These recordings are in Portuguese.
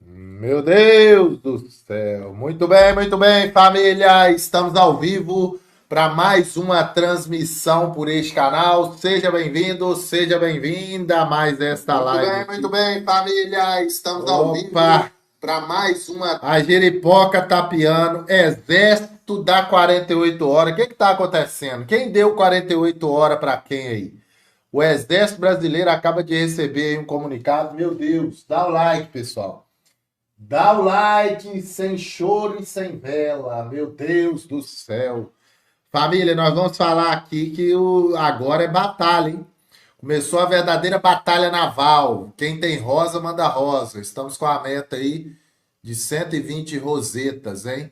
Meu Deus do céu. Muito bem, família. Estamos ao vivo para mais uma transmissão por este canal. Seja bem-vindo, seja bem-vinda a mais esta live. Muito bem, família. Estamos ao vivo para mais uma. A Jeripoca tapeando, Exército da 48 horas. O que está acontecendo? Quem deu 48 horas para quem aí? O Exército Brasileiro acaba de receber aí um comunicado. Meu Deus, dá o like, pessoal. Dá o like sem choro e sem vela. Meu Deus do céu. Família, nós vamos falar aqui que agora é batalha, hein? Começou a verdadeira batalha naval. Quem tem rosa, manda rosa. Estamos com a meta aí de 120 rosetas, hein?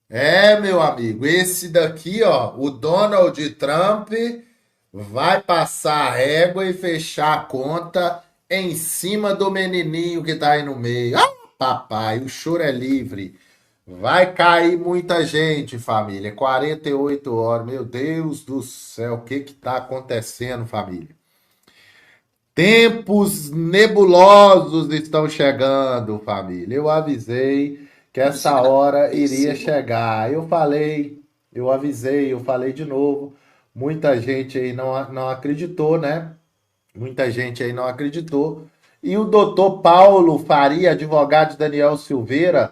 É, meu amigo, esse daqui, ó, o Donald Trump vai passar a régua e fechar a conta em cima do menininho que tá aí no meio. Ah, papai, o choro é livre. Vai cair muita gente, família. 48 horas. Meu Deus do céu, o que que tá acontecendo, família? Tempos nebulosos estão chegando, família. Eu avisei que essa hora iria chegar. Eu avisei, eu falei de novo. Muita gente aí não acreditou, né? Muita gente aí não acreditou. E o doutor Paulo Faria, advogado de Daniel Silveira,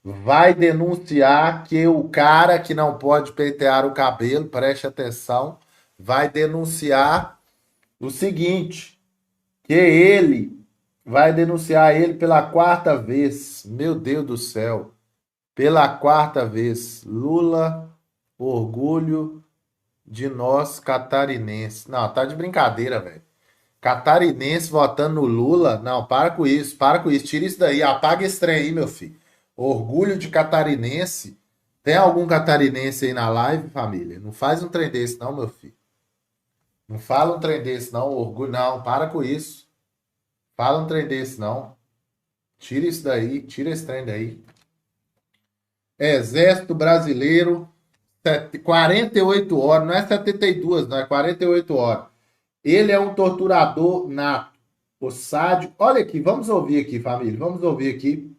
vai denunciar que o cara que não pode pentear o cabelo, preste atenção, vai denunciar o seguinte, que ele vai denunciar ele pela quarta vez. Meu Deus do céu. Pela quarta vez. Lula, orgulho de nós catarinenses. Não, tá de brincadeira, velho. Catarinense votando no Lula. Não, para com isso, para com isso. Tira isso daí, apaga esse trem aí, meu filho. Orgulho de catarinense. Tem algum catarinense aí na live, família? Não faz um trem desse, não, meu filho. Não fala um trem desse, não. Orgulho, não. Para com isso. Fala um trem desse, não. Tira isso daí, tira esse trem daí. Exército Brasileiro, 48 horas, não é 72, não é 48 horas. Ele é um torturador nato. O sádio. Olha aqui, vamos ouvir aqui, família. Vamos ouvir aqui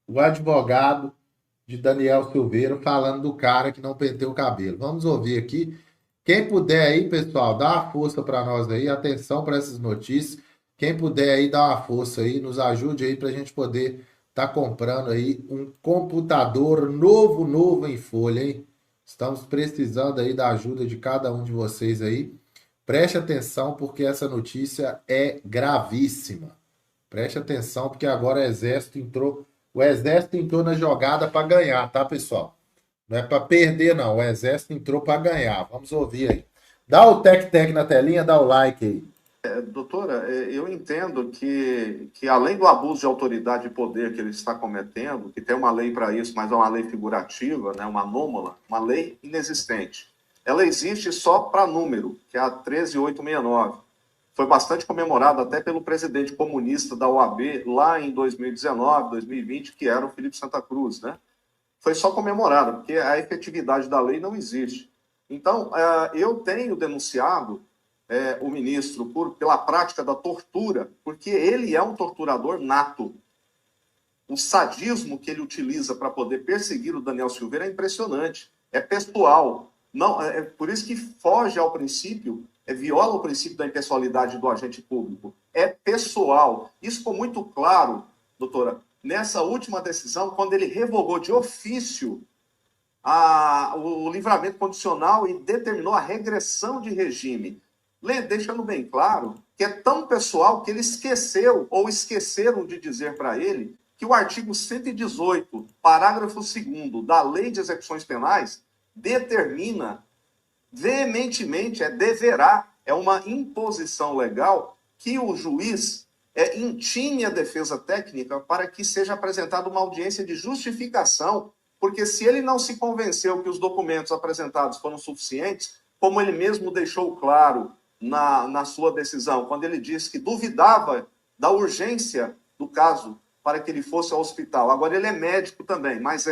o advogado de Daniel Silveira falando do cara que não penteou o cabelo. Vamos ouvir aqui. Quem puder aí, pessoal, dá uma força para nós aí. Atenção para essas notícias. Quem puder aí, dá uma força aí. Nos ajude aí para a gente poder estar comprando aí um computador novo em folha, hein? Estamos precisando aí da ajuda de cada um de vocês aí. Preste atenção porque essa notícia é gravíssima. Preste atenção porque agora o exército entrou na jogada para ganhar, tá, pessoal? Não é para perder não, o exército entrou para ganhar. Vamos ouvir aí. Dá o tec-tec na telinha, dá o like aí. Doutora, eu entendo que além do abuso de autoridade e poder que ele está cometendo, que tem uma lei para isso, mas é uma lei figurativa, né, uma anômala, uma lei inexistente. Ela existe só para número, que é a 13869. Foi bastante comemorada até pelo presidente comunista da OAB lá em 2019, 2020, que era o Felipe Santa Cruz, né? Foi só comemorada, porque a efetividade da lei não existe. Então, eu tenho denunciado o ministro pela prática da tortura, porque ele é um torturador nato. O sadismo que ele utiliza para poder perseguir o Daniel Silveira é impressionante. É pessoal. Não, por isso que foge ao princípio, viola o princípio da impessoalidade do agente público. É pessoal. Isso ficou muito claro, doutora, nessa última decisão, quando ele revogou de ofício o livramento condicional e determinou a regressão de regime, deixando bem claro que é tão pessoal que ele esqueceu ou esqueceram de dizer para ele que o artigo 118, parágrafo 2º da Lei de Execuções Penais determina veementemente, deverá, é uma imposição legal que o juiz intime a defesa técnica para que seja apresentada uma audiência de justificação, porque se ele não se convenceu que os documentos apresentados foram suficientes, como ele mesmo deixou claro na sua decisão, quando ele disse que duvidava da urgência do caso para que ele fosse ao hospital. Agora ele é médico também, mas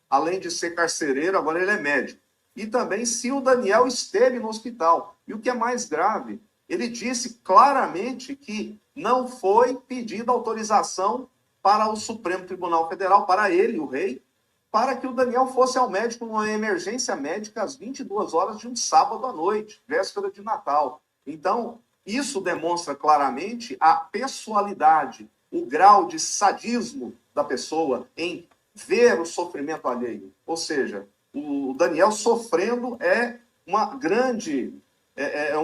além de ser carcereiro, agora ele é médico. E também se o Daniel esteve no hospital. E o que é mais grave, ele disse claramente que não foi pedida autorização para o Supremo Tribunal Federal, para ele, o rei, para que o Daniel fosse ao médico numa emergência médica às 22 horas de um sábado à noite, véspera de Natal. Então, isso demonstra claramente a pessoalidade, o grau de sadismo da pessoa em ver o sofrimento alheio. Ou seja, o Daniel sofrendo é um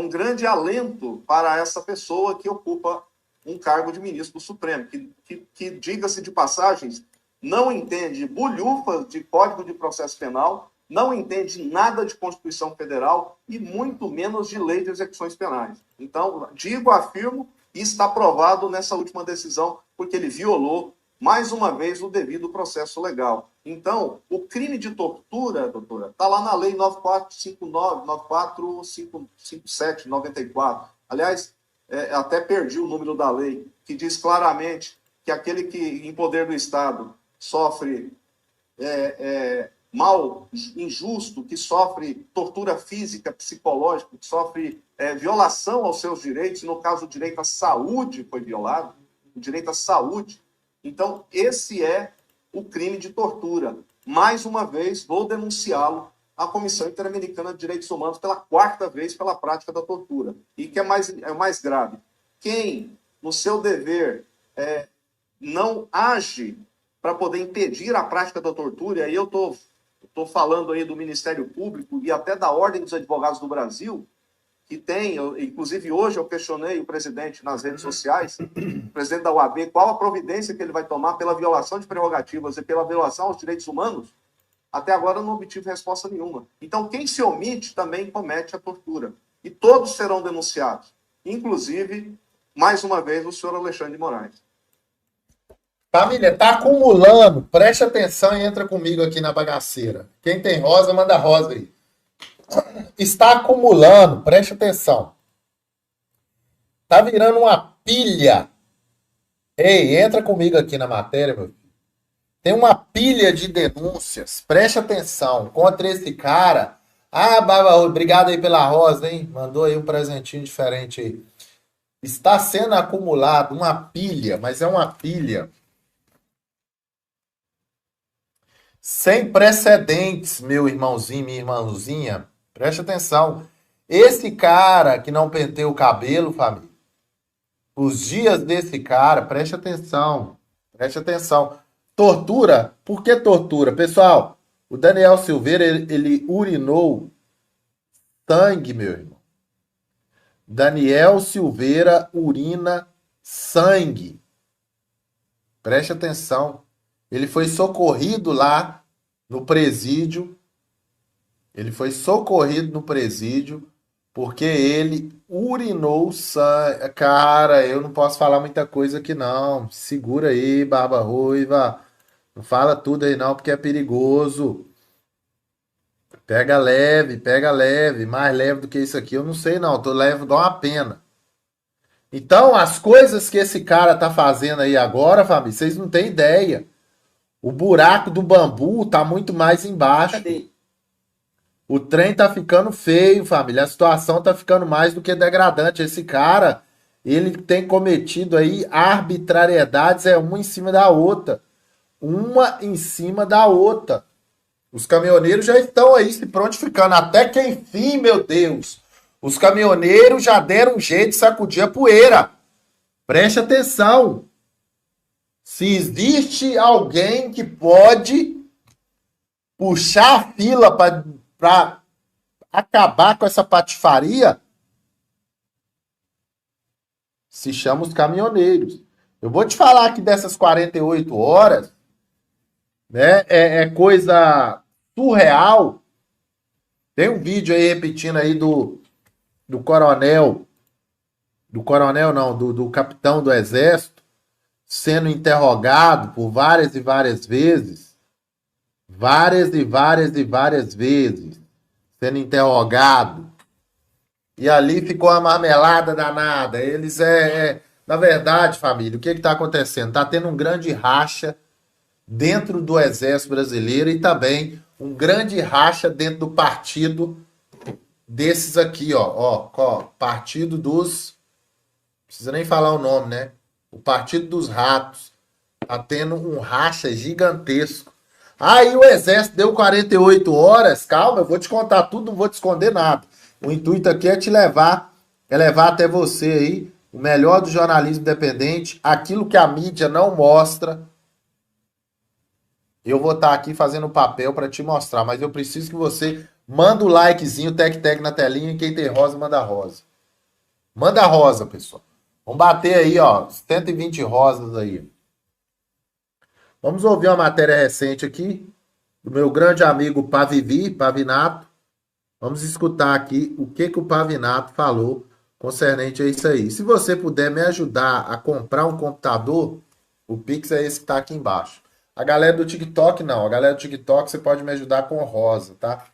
grande alento para essa pessoa que ocupa um cargo de ministro do Supremo, que diga-se de passagens, não entende bulhufas de Código de Processo Penal, não entende nada de Constituição Federal e muito menos de lei de execuções penais. Então, afirmo, e está provado nessa última decisão, porque ele violou, mais uma vez, o devido processo legal. Então, o crime de tortura, doutora, está lá na lei 9459, 94557, 94. Aliás, até perdi o número da lei, que diz claramente que aquele que, em poder do Estado, sofre mal injusto, que sofre tortura física, psicológica, que sofre violação aos seus direitos, no caso o direito à saúde foi violado, o direito à saúde. Então, esse é o crime de tortura. Mais uma vez, vou denunciá-lo à Comissão Interamericana de Direitos Humanos pela 4ª vez pela prática da tortura. E que é mais grave. Quem, no seu dever, não age para poder impedir a prática da tortura, e aí eu estou falando aí do Ministério Público e até da Ordem dos Advogados do Brasil, que tem, inclusive hoje eu questionei o presidente nas redes sociais, o presidente da OAB, qual a providência que ele vai tomar pela violação de prerrogativas e pela violação aos direitos humanos. Até agora eu não obtive resposta nenhuma. Então, quem se omite também comete a tortura. E todos serão denunciados. Inclusive, mais uma vez, o senhor Alexandre de Moraes. Família, tá acumulando. Preste atenção e entra comigo aqui na bagaceira. Quem tem rosa, manda rosa aí. Está acumulando, preste atenção. Tá virando uma pilha. Ei, entra comigo aqui na matéria, meu filho. Tem uma pilha de denúncias, preste atenção, contra esse cara. Ah, Baba, obrigado aí pela rosa, hein? Mandou aí um presentinho diferente aí. Está sendo acumulado uma pilha, mas é uma pilha sem precedentes, meu irmãozinho, minha irmãozinha. Preste atenção. Esse cara que não penteia o cabelo, família, os dias desse cara, preste atenção. Preste atenção. Tortura? Por que tortura? Pessoal, o Daniel Silveira, ele urinou sangue, meu irmão. Daniel Silveira urina sangue. Preste atenção. Ele foi socorrido lá no presídio. Ele foi socorrido no presídio porque ele urinou sangue. Cara, eu não posso falar muita coisa aqui não. Segura aí, barba ruiva. Não fala tudo aí não, porque é perigoso. Pega leve. Mais leve do que isso aqui, eu não sei não. Tô leve, dá uma pena. Então, as coisas que esse cara tá fazendo aí agora, família, vocês não têm ideia. O buraco do bambu tá muito mais embaixo. Cadê? O trem tá ficando feio, família. A situação tá ficando mais do que degradante. Esse cara, ele tem cometido aí arbitrariedades, uma em cima da outra. Uma em cima da outra. Os caminhoneiros já estão aí se prontificando. Até que enfim, meu Deus. Os caminhoneiros já deram um jeito de sacudir a poeira. Preste atenção. Se existe alguém que pode puxar a fila para acabar com essa patifaria, se chama os caminhoneiros. Eu vou te falar que dessas 48 horas, né, é coisa surreal. Tem um vídeo aí repetindo aí do coronel, do capitão do exército, sendo interrogado por várias e várias vezes, sendo interrogado. E ali ficou uma marmelada danada. Eles na verdade, família, o que está acontecendo? Está tendo um grande racha dentro do Exército Brasileiro e também um grande racha dentro do partido desses aqui, ó, Partido dos, não precisa nem falar o nome, né? O Partido dos Ratos tá tendo um racha gigantesco. Aí o exército deu 48 horas, calma, eu vou te contar tudo, não vou te esconder nada. O intuito aqui é te levar, é levar até você aí o melhor do jornalismo independente, aquilo que a mídia não mostra. Eu vou estar aqui fazendo o papel para te mostrar, mas eu preciso que você manda o likezinho, tec na telinha, e quem tem rosa, manda rosa. Manda rosa, pessoal. Vamos bater aí, ó, 120 rosas aí. Vamos ouvir uma matéria recente aqui, do meu grande amigo Pavinato. Vamos escutar aqui o que o Pavinato falou concernente a isso aí. Se você puder me ajudar a comprar um computador, o Pix é esse que está aqui embaixo. A galera do TikTok não. A galera do TikTok você pode me ajudar com rosa, tá?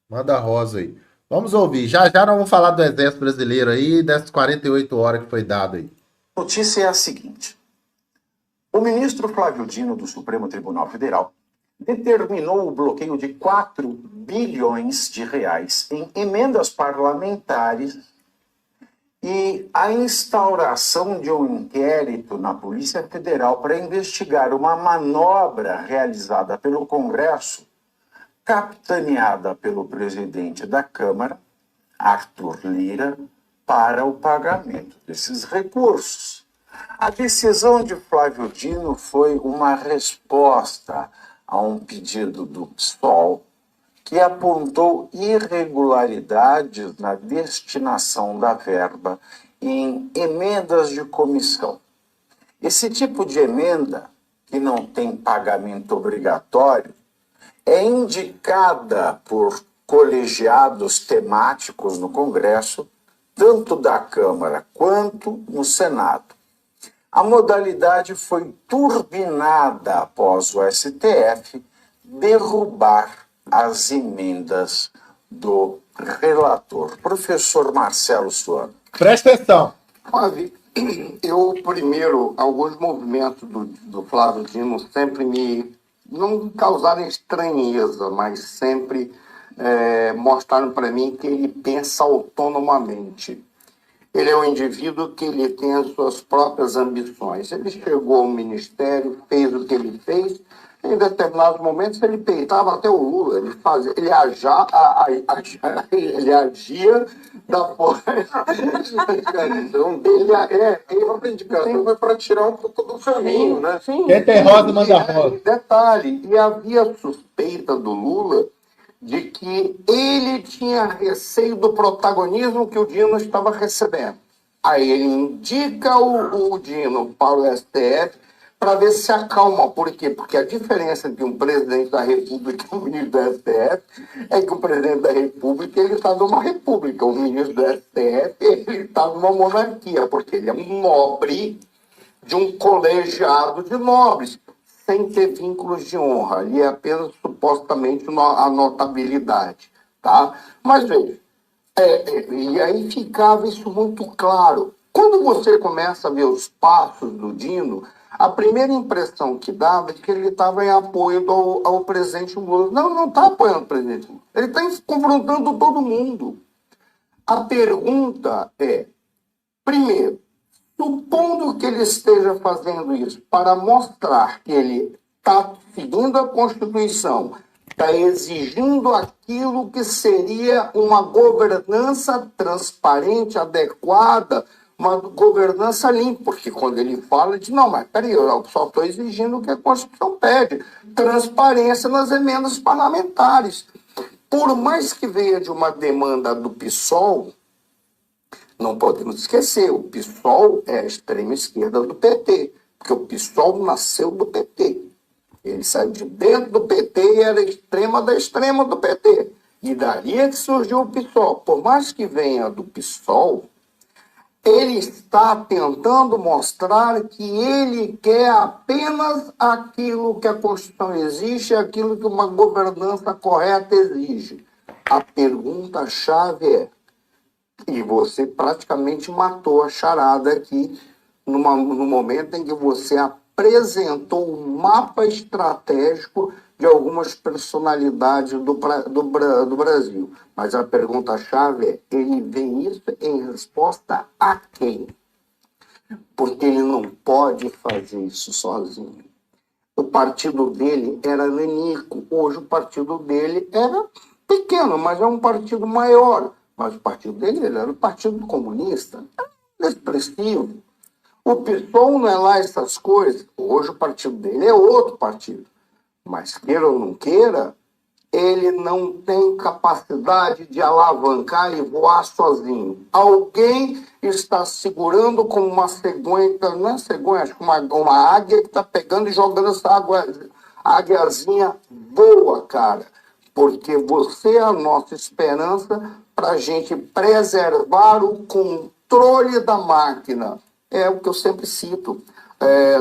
Manda rosa aí. Vamos ouvir. Já já nós vamos falar do Exército Brasileiro aí, dessas 48 horas que foi dado aí. A notícia é a seguinte. O ministro Flávio Dino, do Supremo Tribunal Federal, determinou o bloqueio de 4 bilhões de reais em emendas parlamentares e a instauração de um inquérito na Polícia Federal para investigar uma manobra realizada pelo Congresso, capitaneada pelo presidente da Câmara, Arthur Lira, para o pagamento desses recursos. A decisão de Flávio Dino foi uma resposta a um pedido do PSOL que apontou irregularidades na destinação da verba em emendas de comissão. Esse tipo de emenda, que não tem pagamento obrigatório, é indicada por colegiados temáticos no Congresso, tanto da Câmara quanto no Senado. A modalidade foi turbinada após o STF derrubar as emendas do relator. Professor Marcelo Suano. Presta atenção. Eu, primeiro, alguns movimentos do Flávio Dino sempre não causaram estranheza, mas sempre mostraram para mim que ele pensa autonomamente. Ele é um indivíduo que ele tem as suas próprias ambições. Ele chegou ao ministério, fez o que ele fez. Em determinados momentos ele peitava até o Lula. Ele agia da forma. A indicação foi para tirar um pouco do caminho, né? Sim, quem tem rosa, manda rosa. Detalhe, e havia suspeita do Lula de que ele tinha receio do protagonismo que o Dino estava recebendo. Aí ele indica o Dino para o STF para ver se acalma. Por quê? Porque a diferença entre um presidente da República e um ministro do STF é que o presidente da República ele está numa república, o ministro do STF ele está numa monarquia, porque ele é um nobre de um colegiado de nobres, sem ter vínculos de honra, ali é apenas supostamente a notabilidade, tá? Mas veja, e aí ficava isso muito claro. Quando você começa a ver os passos do Dino, a primeira impressão que dava é que ele estava em apoio ao presidente Lula. Não está apoiando o presidente Lula. Ele está confrontando todo mundo. A pergunta é, primeiro, supondo que ele esteja fazendo isso para mostrar que ele está seguindo a Constituição, está exigindo aquilo que seria uma governança transparente, adequada, uma governança limpa, porque quando ele fala, ele diz, não, mas peraí, eu só estou exigindo o que a Constituição pede, transparência nas emendas parlamentares. Por mais que venha de uma demanda do PSOL, não podemos esquecer, o PSOL é a extrema esquerda do PT, porque o PSOL nasceu do PT. Ele saiu de dentro do PT e era extrema da extrema do PT. E dali é que surgiu o PSOL. Por mais que venha do PSOL, ele está tentando mostrar que ele quer apenas aquilo que a Constituição exige, aquilo que uma governança correta exige. A pergunta-chave é, e você praticamente matou a charada aqui no momento em que você apresentou um mapa estratégico de algumas personalidades do Brasil. Mas a pergunta-chave é, ele vê isso em resposta a quem? Porque ele não pode fazer isso sozinho. O partido dele era nanico, hoje o partido dele era pequeno, mas é um partido maior. Mas o partido dele era o Partido Comunista, era expressivo. O PSOL não é lá essas coisas. Hoje o partido dele é outro partido. Mas queira ou não queira, ele não tem capacidade de alavancar e voar sozinho. Alguém está segurando como uma cegonha, não é cegonha, acho que uma águia que está pegando e jogando essa águiazinha voa, cara. Porque você é a nossa esperança para a gente preservar o controle da máquina. É o que eu sempre cito.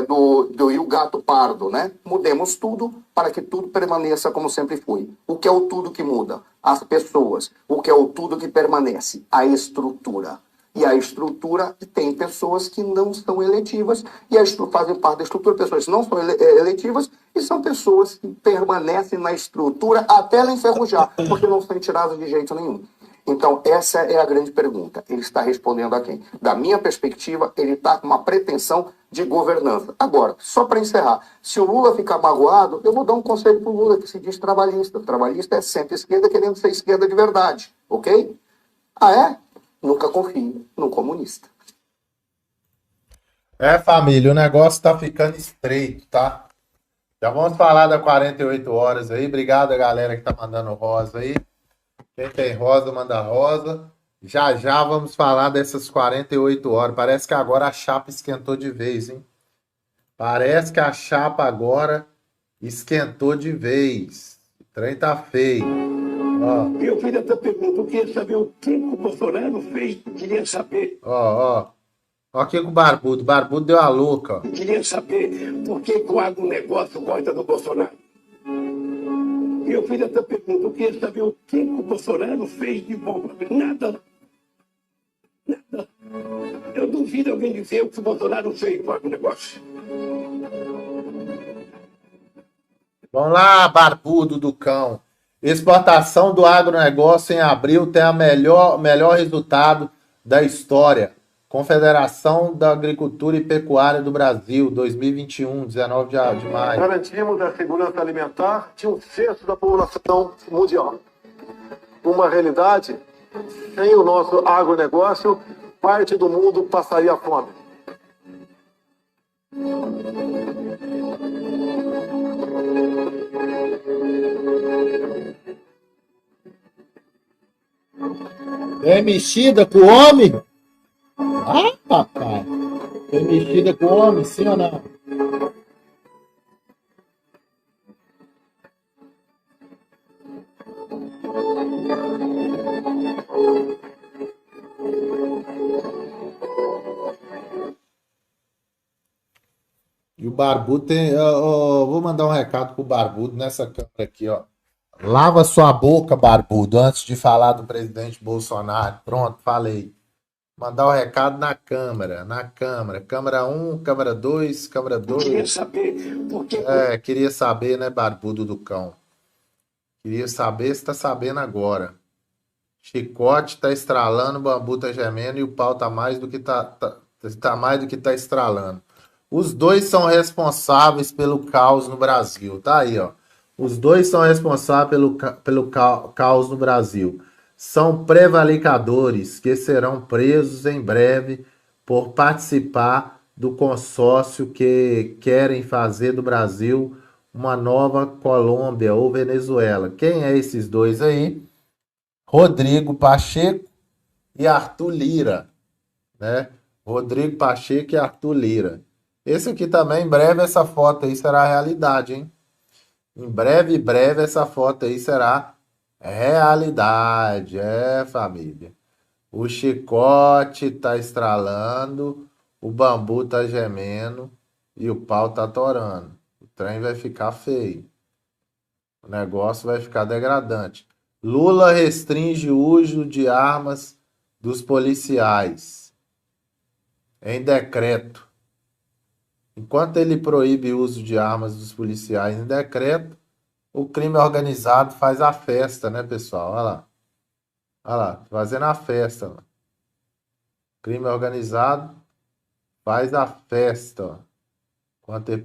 Do o Gato Pardo, né? Mudemos tudo para que tudo permaneça como sempre foi. O que é o tudo que muda? As pessoas. O que é o tudo que permanece? A estrutura. E a estrutura tem pessoas que não são eletivas e fazem parte da estrutura, pessoas que não são eletivas e são pessoas que permanecem na estrutura até ela enferrujar, porque não são tiradas de jeito nenhum. Então, essa é a grande pergunta. Ele está respondendo a quem? Da minha perspectiva, ele está com uma pretensão de governança. Agora, só para encerrar, se o Lula ficar magoado, eu vou dar um conselho para o Lula, que se diz trabalhista. Trabalhista é sempre esquerda querendo ser esquerda de verdade, ok? Ah, é? Nunca confie num comunista. Família, o negócio tá ficando estreito, tá? Já vamos falar da 48 horas aí. Obrigado a galera que tá mandando rosa aí. Quem tem rosa, manda rosa. Já já vamos falar dessas 48 horas. Parece que agora a chapa esquentou de vez, hein? Parece que a chapa agora esquentou de vez. O trem tá feio. Ó. Eu fiz essa pergunta, eu queria saber o que o Bolsonaro fez, queria saber. Ó aqui com o Barbudo. Barbudo deu a louca, ó. Queria saber por que o agronegócio gosta do Bolsonaro. Eu fiz essa pergunta, eu queria saber o que o Bolsonaro fez de bom. Nada. Nada. Eu duvido alguém dizer o que o Bolsonaro fez para o negócio. Vamos lá, Barbudo do Cão. Exportação do agronegócio em abril tem a melhor resultado da história. Confederação da Agricultura e Pecuária do Brasil, 2021, 19 de maio. Garantimos a segurança alimentar de 1/6 da população mundial. Uma realidade, sem o nosso agronegócio, parte do mundo passaria fome. Tem mexida com o homem? Ah, papai. Tem mexida com o homem, sim ou não? E o Barbudo tem... vou mandar um recado pro Barbudo nessa câmera aqui, ó. Lava sua boca, Barbudo, antes de falar do presidente Bolsonaro. Pronto, falei. Mandar o recado na câmera. Câmera 1, câmera 2, câmera 2. Queria saber por que... Queria saber, né, Barbudo do Cão? Queria saber se tá sabendo agora. Chicote tá estralando, o bambu tá gemendo e o pau tá mais do que tá mais do que tá estralando. Os dois são responsáveis pelo caos no Brasil. Tá aí, ó. Os dois são responsáveis pelo caos no Brasil. São prevaricadores que serão presos em breve por participar do consórcio que querem fazer do Brasil uma nova Colômbia ou Venezuela. Quem é esses dois aí? Rodrigo Pacheco e Arthur Lira, né? Rodrigo Pacheco e Arthur Lira. Esse aqui também, em breve, essa foto aí será realidade, hein? Em breve, essa foto aí será realidade. Família. O chicote tá estralando, o bambu tá gemendo e o pau tá torando. O trem vai ficar feio. O negócio vai ficar degradante. Lula restringe o uso de armas dos policiais em decreto. Enquanto ele proíbe o uso de armas dos policiais em decreto, O crime organizado faz a festa, né, pessoal? Olha lá. Olha lá, fazendo a festa. Ó. Crime organizado faz a festa, ó. Quando ele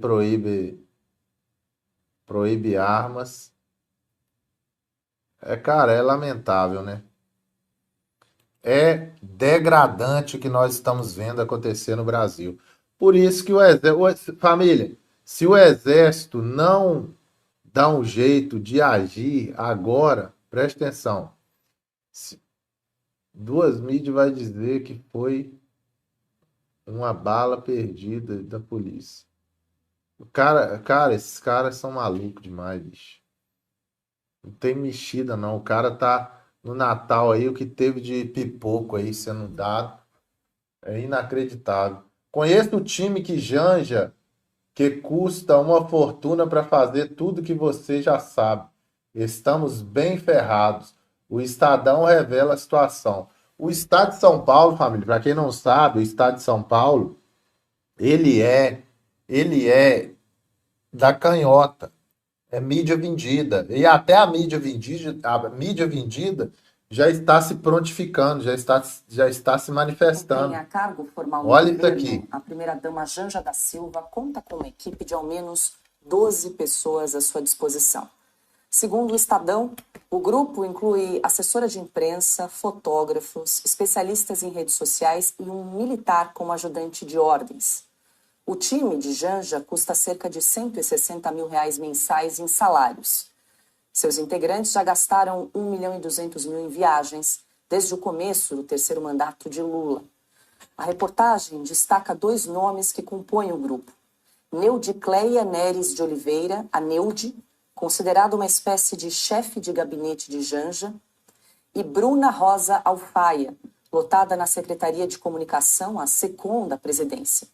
proíbe armas. Cara, é lamentável, né? É degradante o que nós estamos vendo acontecer no Brasil. Por isso que família, se o exército não dá um jeito de agir agora, preste atenção. Duas mídias vai dizer que foi uma bala perdida da polícia. Esses caras são malucos demais, bicho. Não tem mexida, não. O cara tá no Natal aí, o que teve de pipoco aí sendo dado é inacreditável. Conheço o time que janja, que custa uma fortuna para fazer tudo que você já sabe. Estamos bem ferrados. O Estadão revela a situação. O Estado de São Paulo, família, para quem não sabe, o Estado de São Paulo, ele é da canhota. É mídia vendida. E até a mídia vendida já está se prontificando, já está se manifestando. A cargo formal no Olha governo, isso aqui. a primeira-dama Janja da Silva conta com uma equipe de ao menos 12 pessoas à sua disposição. Segundo o Estadão, o grupo inclui assessora de imprensa, fotógrafos, especialistas em redes sociais e um militar como ajudante de ordens. O time de Janja custa cerca de R$160 mil mensais em salários. Seus integrantes já gastaram 1.200.000 em viagens desde o começo do terceiro mandato de Lula. A reportagem destaca 2 nomes que compõem o grupo. Neudicleia Neres de Oliveira, a Neude, considerada uma espécie de chefe de gabinete de Janja, e Bruna Rosa Alfaia, lotada na Secretaria de Comunicação, a SECOM da presidência.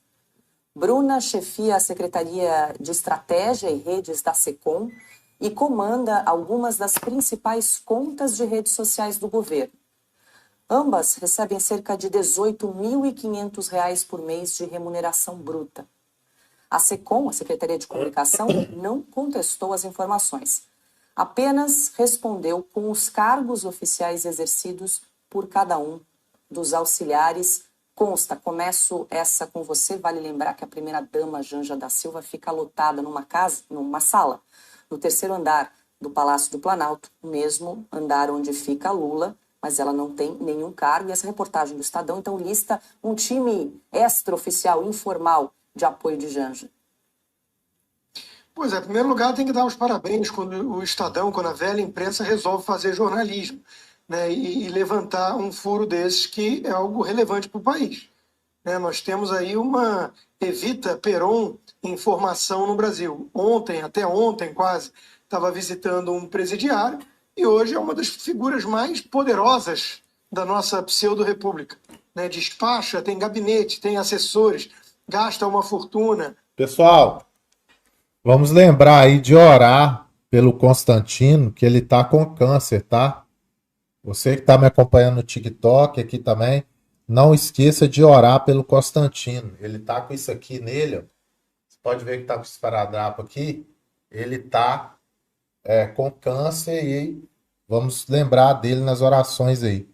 Bruna chefia a Secretaria de Estratégia e Redes da SECOM e comanda algumas das principais contas de redes sociais do governo. Ambas recebem cerca de R$18.500 por mês de remuneração bruta. A SECOM, a Secretaria de Comunicação, não contestou as informações. Apenas respondeu com os cargos oficiais exercidos por cada um dos auxiliares. Consta, começo essa com você, vale lembrar que a primeira-dama Janja da Silva fica lotada numa sala, no terceiro andar do Palácio do Planalto, o mesmo andar onde fica Lula, mas ela não tem nenhum cargo. E essa reportagem do Estadão, então, lista um time extraoficial, informal, de apoio de Janja. Pois é, em primeiro lugar tem que dar os parabéns quando o Estadão, quando a velha imprensa resolve fazer jornalismo, né, e levantar um furo desses que é algo relevante para o país. Né, nós temos aí uma Evita Peron em formação no Brasil. Até ontem quase, estava visitando um presidiário e hoje é uma das figuras mais poderosas da nossa pseudo-república. Né, despacha, tem gabinete, tem assessores, gasta uma fortuna. Pessoal, vamos lembrar aí de orar pelo Constantino, que ele tá com câncer, tá? Você que tá me acompanhando no TikTok aqui também, não esqueça de orar pelo Constantino. Ele tá com isso aqui nele, ó. Você pode ver que tá com esse esparadrapo aqui. Ele tá com câncer e vamos lembrar dele nas orações aí.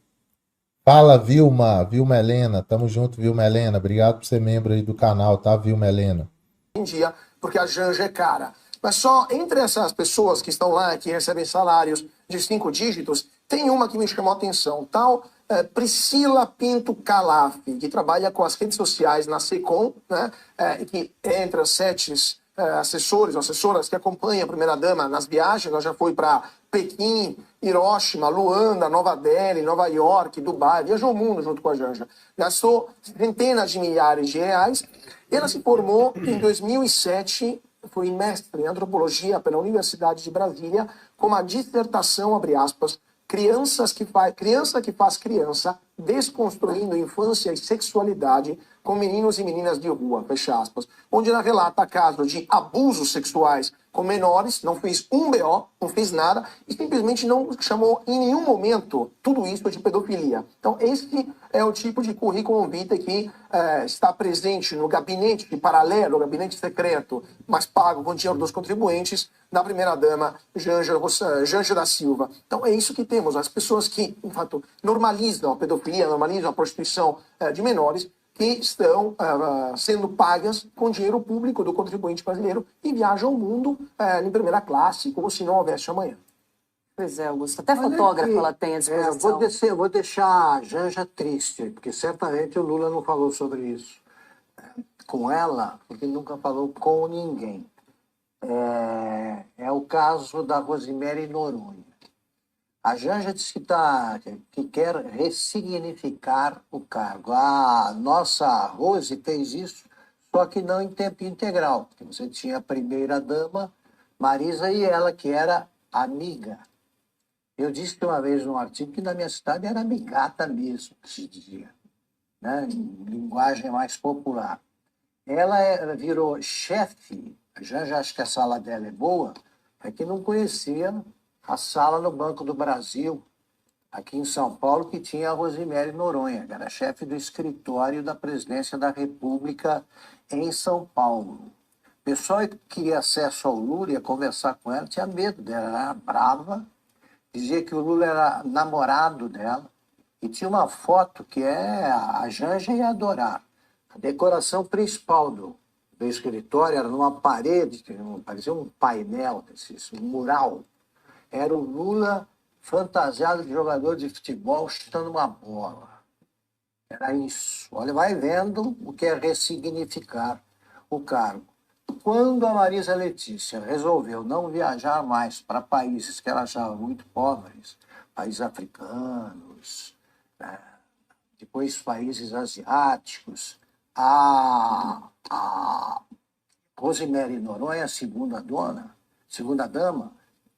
Fala, Vilma Helena. Tamo junto, Vilma Helena. Obrigado por ser membro aí do canal, tá, Vilma Helena? Em dia, porque a Janja é cara. Mas só entre essas pessoas que estão lá, que recebem salários de 5 dígitos, tem uma que me chamou a atenção, tal Priscila Pinto Calaf, que trabalha com as redes sociais na SECOM, né, que entre as 7 assessores ou assessoras que acompanham a primeira-dama nas viagens. Ela já foi para Pequim, Hiroshima, Luanda, Nova Delhi, Nova York, Dubai, viajou o mundo junto com a Janja. Gastou centenas de milhares de reais. Ela se formou em 2007, foi mestre em antropologia pela Universidade de Brasília, com uma dissertação, abre aspas, criança que faz criança, desconstruindo infância e sexualidade com meninos e meninas de rua, fecha aspas, onde ela relata casos de abusos sexuais com menores, não fez um BO, não fez nada e simplesmente não chamou em nenhum momento tudo isso de pedofilia. Então, esse é o tipo de currículo vitae que está presente no gabinete paralelo, gabinete secreto, mas pago com dinheiro dos contribuintes, da primeira-dama Janja da Silva. Então, é isso que temos. As pessoas que, de fato, normalizam a pedofilia, normalizam a prostituição de menores, que estão sendo pagas com dinheiro público do contribuinte brasileiro e viajam o mundo em primeira classe, como se não houvesse amanhã. Pois é, Augusto. Até fotógrafo ela tem à disposição. Vou deixar a Janja triste, porque certamente o Lula não falou sobre isso com ela, porque nunca falou com ninguém. É o caso da Rosemary Noronha. A Janja disse que quer ressignificar o cargo. A nossa Rose fez isso, só que não em tempo integral, porque você tinha a primeira-dama, Marisa, e ela, que era amiga. Eu disse uma vez num artigo que na minha cidade era amigata mesmo, que se dizia, né? Em linguagem mais popular. Ela virou chefe, a Janja acha que a sala dela é boa, é que não conhecia a sala no Banco do Brasil, aqui em São Paulo, que tinha a Rosemary Noronha, que era chefe do escritório da Presidência da República em São Paulo. O pessoal que queria acesso ao Lula, ia conversar com ela, tinha medo dela, ela era brava, dizia que o Lula era namorado dela, e tinha uma foto que a Janja ia adorar. A decoração principal do escritório era numa parede, parecia um painel, um mural. Era o Lula fantasiado de jogador de futebol chutando uma bola. Era isso. Olha, vai vendo o que é ressignificar o cargo. Quando a Marisa Letícia resolveu não viajar mais para países que ela achava muito pobres, países africanos, depois países asiáticos, a Rosemary Noronha, segunda dama,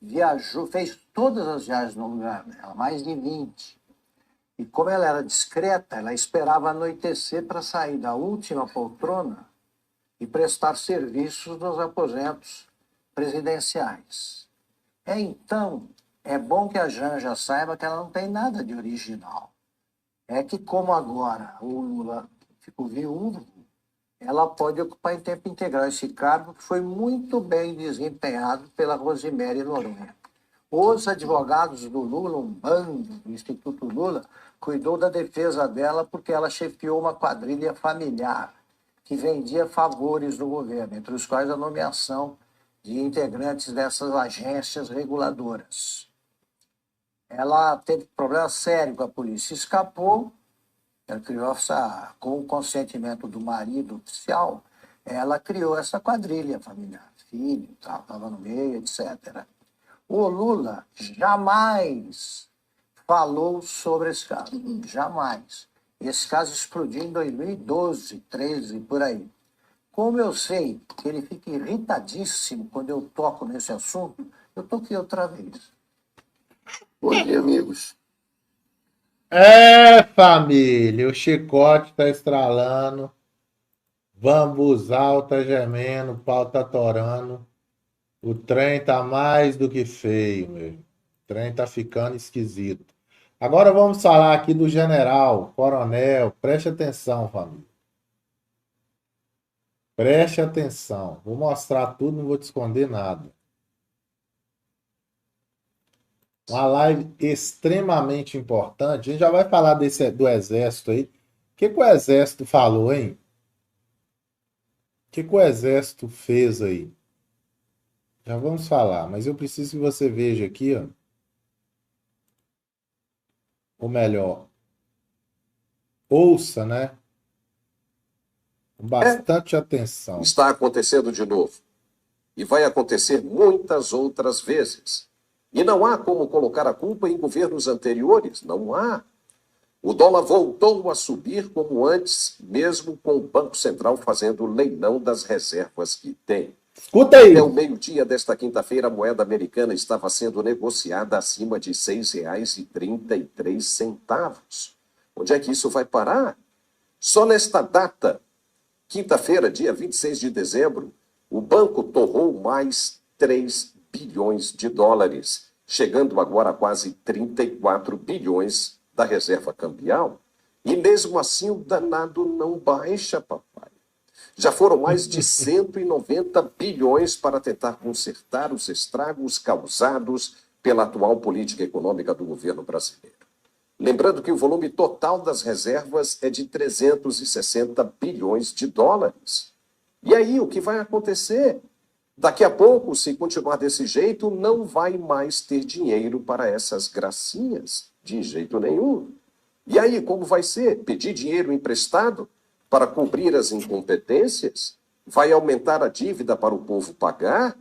viajou, fez todas as viagens no lugar dela, mais de 20. E como ela era discreta, ela esperava anoitecer para sair da última poltrona e prestar serviços nos aposentos presidenciais. Então, é bom que a Janja saiba que ela não tem nada de original. É que como agora o Lula ficou viúvo, ela pode ocupar em tempo integral esse cargo que foi muito bem desempenhado pela Rosemary Noronha. Os advogados do Lula, um bando do Instituto Lula, cuidou da defesa dela porque ela chefiou uma quadrilha familiar que vendia favores do governo, entre os quais a nomeação de integrantes dessas agências reguladoras. Ela teve problema sério com a polícia, escapou. Ela criou com o consentimento do marido oficial, ela criou essa quadrilha familiar, filho, estava no meio, etc. O Lula jamais falou sobre esse caso, jamais. Esse caso explodiu em 2012, 13, por aí. Como eu sei que ele fica irritadíssimo quando eu toco nesse assunto, eu toquei outra vez. Bom dia, amigos. Família, o chicote tá estralando, bambuzal tá gemendo, o pau tá torando, o trem tá mais do que feio, meu. O trem tá ficando esquisito. Agora vamos falar aqui do general, coronel, preste atenção, família. Preste atenção, vou mostrar tudo, não vou te esconder nada. Uma live extremamente importante. A gente já vai falar do Exército aí. O que o Exército falou, hein? O que o Exército fez aí? Já vamos falar, mas eu preciso que você veja aqui, ó. Ou melhor, ouça, né? Com bastante atenção. Está acontecendo de novo. E vai acontecer muitas outras vezes. E não há como colocar a culpa em governos anteriores, não há. O dólar voltou a subir como antes, mesmo com o Banco Central fazendo o leilão das reservas que tem. Escuta aí. Até o meio-dia desta quinta-feira, a moeda americana estava sendo negociada acima de R$ 6,33. Onde é que isso vai parar? Só nesta data, quinta-feira, dia 26 de dezembro, o banco torrou mais 23 bilhões de dólares, chegando agora a quase 34 bilhões da reserva cambial. E mesmo assim o danado não baixa, papai. Já foram mais de 190 bilhões para tentar consertar os estragos causados pela atual política econômica do governo brasileiro. Lembrando que o volume total das reservas é de 360 bilhões de dólares. E aí, o que vai acontecer? Daqui a pouco, se continuar desse jeito, não vai mais ter dinheiro para essas gracinhas, de jeito nenhum. E aí, como vai ser? Pedir dinheiro emprestado para cobrir as incompetências? Vai aumentar a dívida para o povo pagar?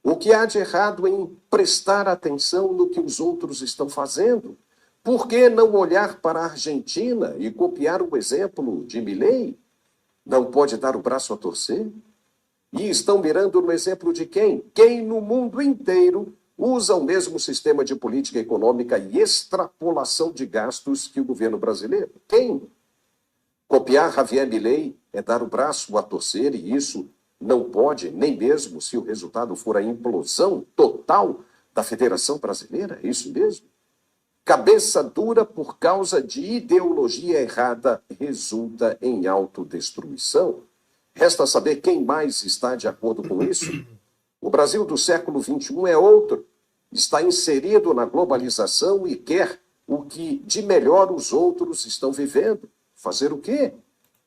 O que há de errado em prestar atenção no que os outros estão fazendo? Por que não olhar para a Argentina e copiar o exemplo de Milei? Não pode dar o braço a torcer? E estão mirando no exemplo de quem? Quem no mundo inteiro usa o mesmo sistema de política econômica e extrapolação de gastos que o governo brasileiro? Quem? Copiar Javier Milei é dar o braço a torcer, e isso não pode, nem mesmo se o resultado for a implosão total da Federação Brasileira. É isso mesmo? Cabeça dura por causa de ideologia errada resulta em autodestruição. Resta saber quem mais está de acordo com isso. O Brasil do século XXI é outro. Está inserido na globalização e quer o que de melhor os outros estão vivendo. Fazer o quê?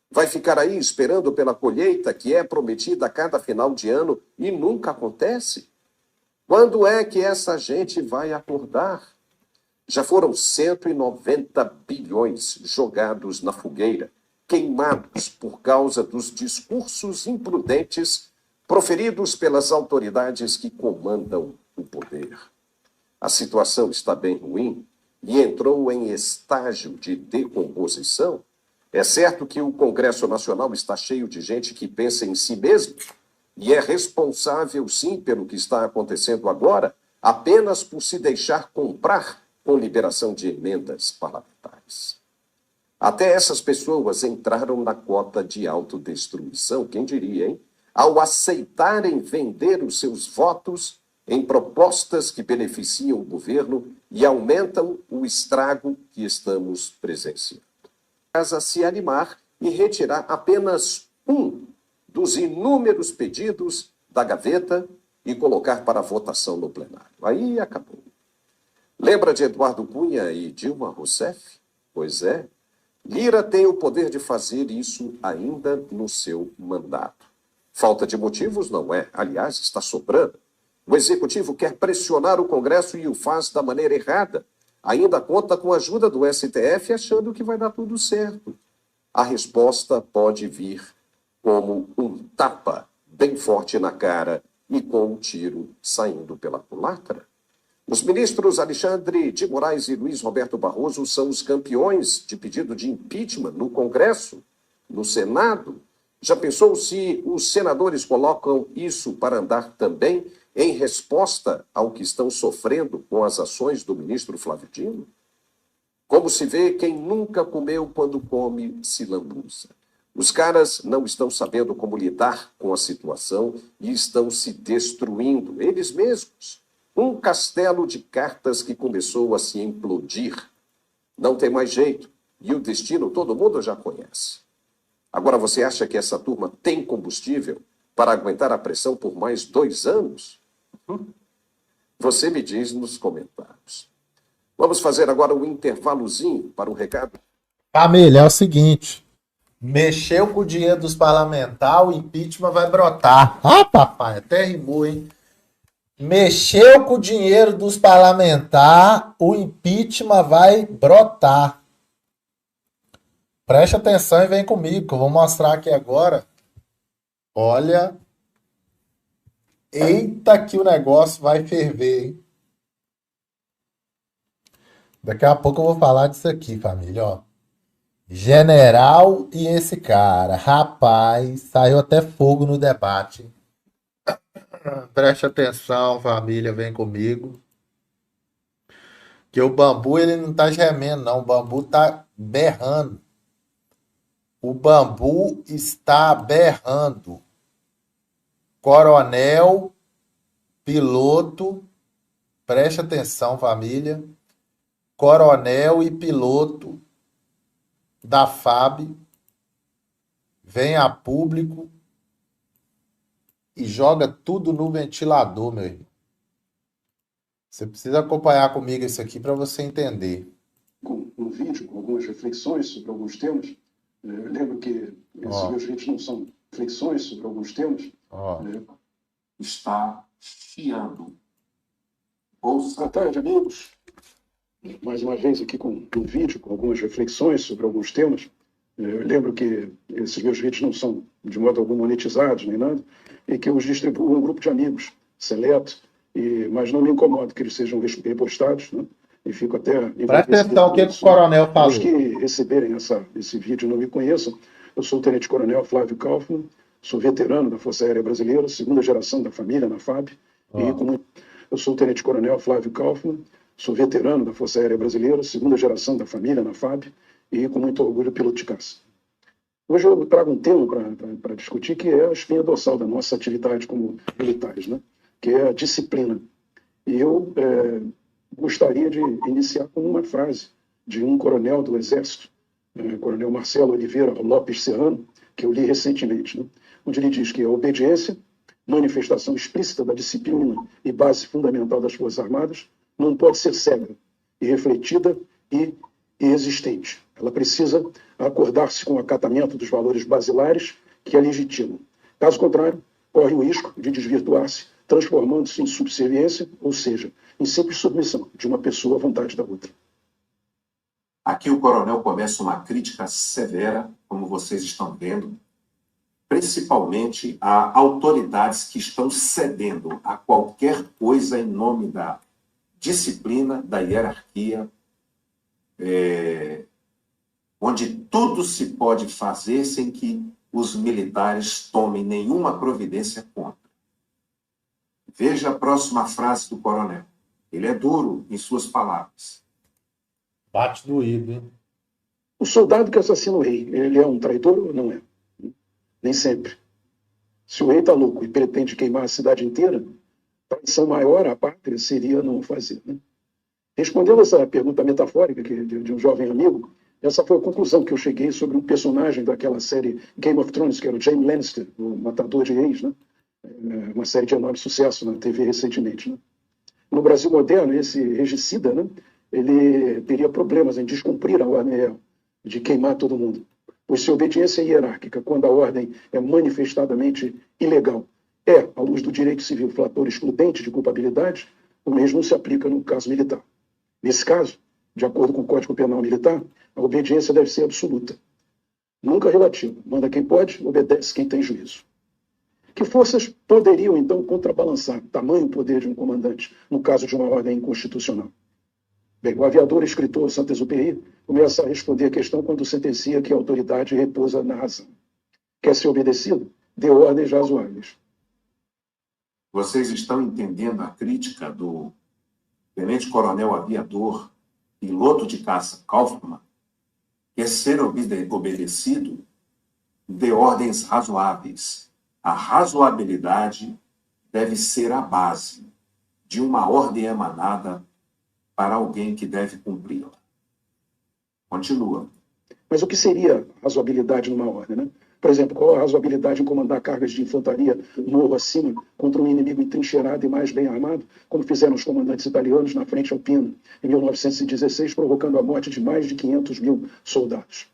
Vai ficar aí esperando pela colheita que é prometida a cada final de ano e nunca acontece? Quando é que essa gente vai acordar? Já foram 190 bilhões jogados na fogueira, queimados por causa dos discursos imprudentes proferidos pelas autoridades que comandam o poder. A situação está bem ruim e entrou em estágio de decomposição. É certo que o Congresso Nacional está cheio de gente que pensa em si mesmo e é responsável, sim, pelo que está acontecendo agora, apenas por se deixar comprar com liberação de emendas parlamentares. Até essas pessoas entraram na cota de autodestruição, quem diria, hein? Ao aceitarem vender os seus votos em propostas que beneficiam o governo e aumentam o estrago que estamos presenciando. A se animar e retirar apenas um dos inúmeros pedidos da gaveta e colocar para votação no plenário. Aí acabou. Lembra de Eduardo Cunha e Dilma Rousseff? Pois é. Lira tem o poder de fazer isso ainda no seu mandato. Falta de motivos não é. Aliás, está sobrando. O Executivo quer pressionar o Congresso e o faz da maneira errada. Ainda conta com a ajuda do STF achando que vai dar tudo certo. A resposta pode vir como um tapa bem forte na cara e com um tiro saindo pela culatra. Os ministros Alexandre de Moraes e Luiz Roberto Barroso são os campeões de pedido de impeachment no Congresso, no Senado. Já pensou se os senadores colocam isso para andar também em resposta ao que estão sofrendo com as ações do ministro Flávio Dino? Como se vê, quem nunca comeu quando come se lambuza. Os caras não estão sabendo como lidar com a situação e estão se destruindo, eles mesmos. Um castelo de cartas que começou a se implodir. Não tem mais jeito. E o destino todo mundo já conhece. Agora, você acha que essa turma tem combustível para aguentar a pressão por mais 2 anos? Você me diz nos comentários. Vamos fazer agora um intervalozinho para um recado. Família, é o seguinte. Mexeu com o dinheiro dos parlamentares, o impeachment vai brotar. Ah, papai, até rimou, hein? Mexeu com o dinheiro dos parlamentares, o impeachment vai brotar. Preste atenção e vem comigo, que eu vou mostrar aqui agora. Olha. Eita que o negócio vai ferver, hein? Daqui a pouco eu vou falar disso aqui, família, ó. General e esse cara. Rapaz, saiu até fogo no debate. Preste atenção, família, vem comigo. Que o bambu, ele não tá gemendo, não. O bambu tá berrando. O bambu está berrando. Coronel piloto, preste atenção, família, coronel e piloto da FAB vem a público e joga tudo no ventilador, meu irmão. Você precisa acompanhar comigo isso aqui para você entender. Um vídeo com algumas reflexões sobre alguns temas. Eu lembro que esses meus vídeos não são reflexões sobre alguns temas. Está chiando. Ouça. Boa tarde, amigos. Mais uma vez aqui com um vídeo com algumas reflexões sobre alguns temas. Eu lembro que esses meus vídeos não são de modo algum monetizados nem nada, e que eu os distribuo a um grupo de amigos seleto, mas não me incomodo que eles sejam repostados, né? E fico até... Presta atenção o que o coronel falou. Os que receberem esse vídeo e não me conheçam, eu sou o Tenente Coronel Flávio Kaufmann, sou veterano da Força Aérea Brasileira, segunda geração da família na FAB. Eu sou o Tenente Coronel Flávio Kaufmann, sou veterano da Força Aérea Brasileira, segunda geração da família na FAB, e com muito orgulho piloto de caça. Hoje eu trago um tema para discutir que é a espinha dorsal da nossa atividade como militares, né? Que é a disciplina. E eu gostaria de iniciar com uma frase de um coronel do Exército, Coronel Marcelo Oliveira Lopes Serrano, que eu li recentemente, né? Onde ele diz que a obediência, manifestação explícita da disciplina e base fundamental das Forças Armadas, não pode ser cega, irrefletida e existente. Ela precisa acordar-se com o acatamento dos valores basilares que a legitimam. Caso contrário, corre o risco de desvirtuar-se, transformando-se em subserviência, ou seja, em simples submissão de uma pessoa à vontade da outra. Aqui o coronel começa uma crítica severa, como vocês estão vendo, principalmente a autoridades que estão cedendo a qualquer coisa em nome da disciplina, da hierarquia, onde tudo se pode fazer sem que os militares tomem nenhuma providência contra. Veja a próxima frase do coronel. Ele é duro em suas palavras. Bate doído, hein? O soldado que assassina o rei, ele é um traidor ou não é? Nem sempre. Se o rei está louco e pretende queimar a cidade inteira, a traição maior à pátria seria não o fazer, né? Respondendo essa pergunta metafórica de um jovem amigo, essa foi a conclusão que eu cheguei sobre um personagem daquela série Game of Thrones, que era o Jaime Lannister, o matador de reis, né? Uma série de enorme sucesso na TV recentemente, né? No Brasil moderno, esse regicida, né, ele teria problemas em descumprir a ordem real de queimar todo mundo. Pois se a obediência é hierárquica, quando a ordem é manifestadamente ilegal, à luz do direito civil, fator excludente de culpabilidade, o mesmo não se aplica no caso militar. Nesse caso, de acordo com o Código Penal Militar, a obediência deve ser absoluta. Nunca relativa. Manda quem pode, obedece quem tem juízo. Que forças poderiam, então, contrabalançar tamanho poder de um comandante no caso de uma ordem inconstitucional? Bem, o aviador e escritor Saint-Exupéry começa a responder a questão quando sentencia que a autoridade repousa na razão. Quer ser obedecido? Dê ordens razoáveis. Vocês estão entendendo a crítica do tenente-coronel aviador, piloto de caça Kaufmann? Quer ser obedecido? Dê ordens razoáveis. A razoabilidade deve ser a base de uma ordem emanada para alguém que deve cumpri-la. Continua. Mas o que seria razoabilidade numa ordem, né? Por exemplo, qual a razoabilidade em comandar cargas de infantaria morro acima contra um inimigo entrincheirado e mais bem armado, como fizeram os comandantes italianos na frente ao Pino, em 1916, provocando a morte de mais de 500 mil soldados?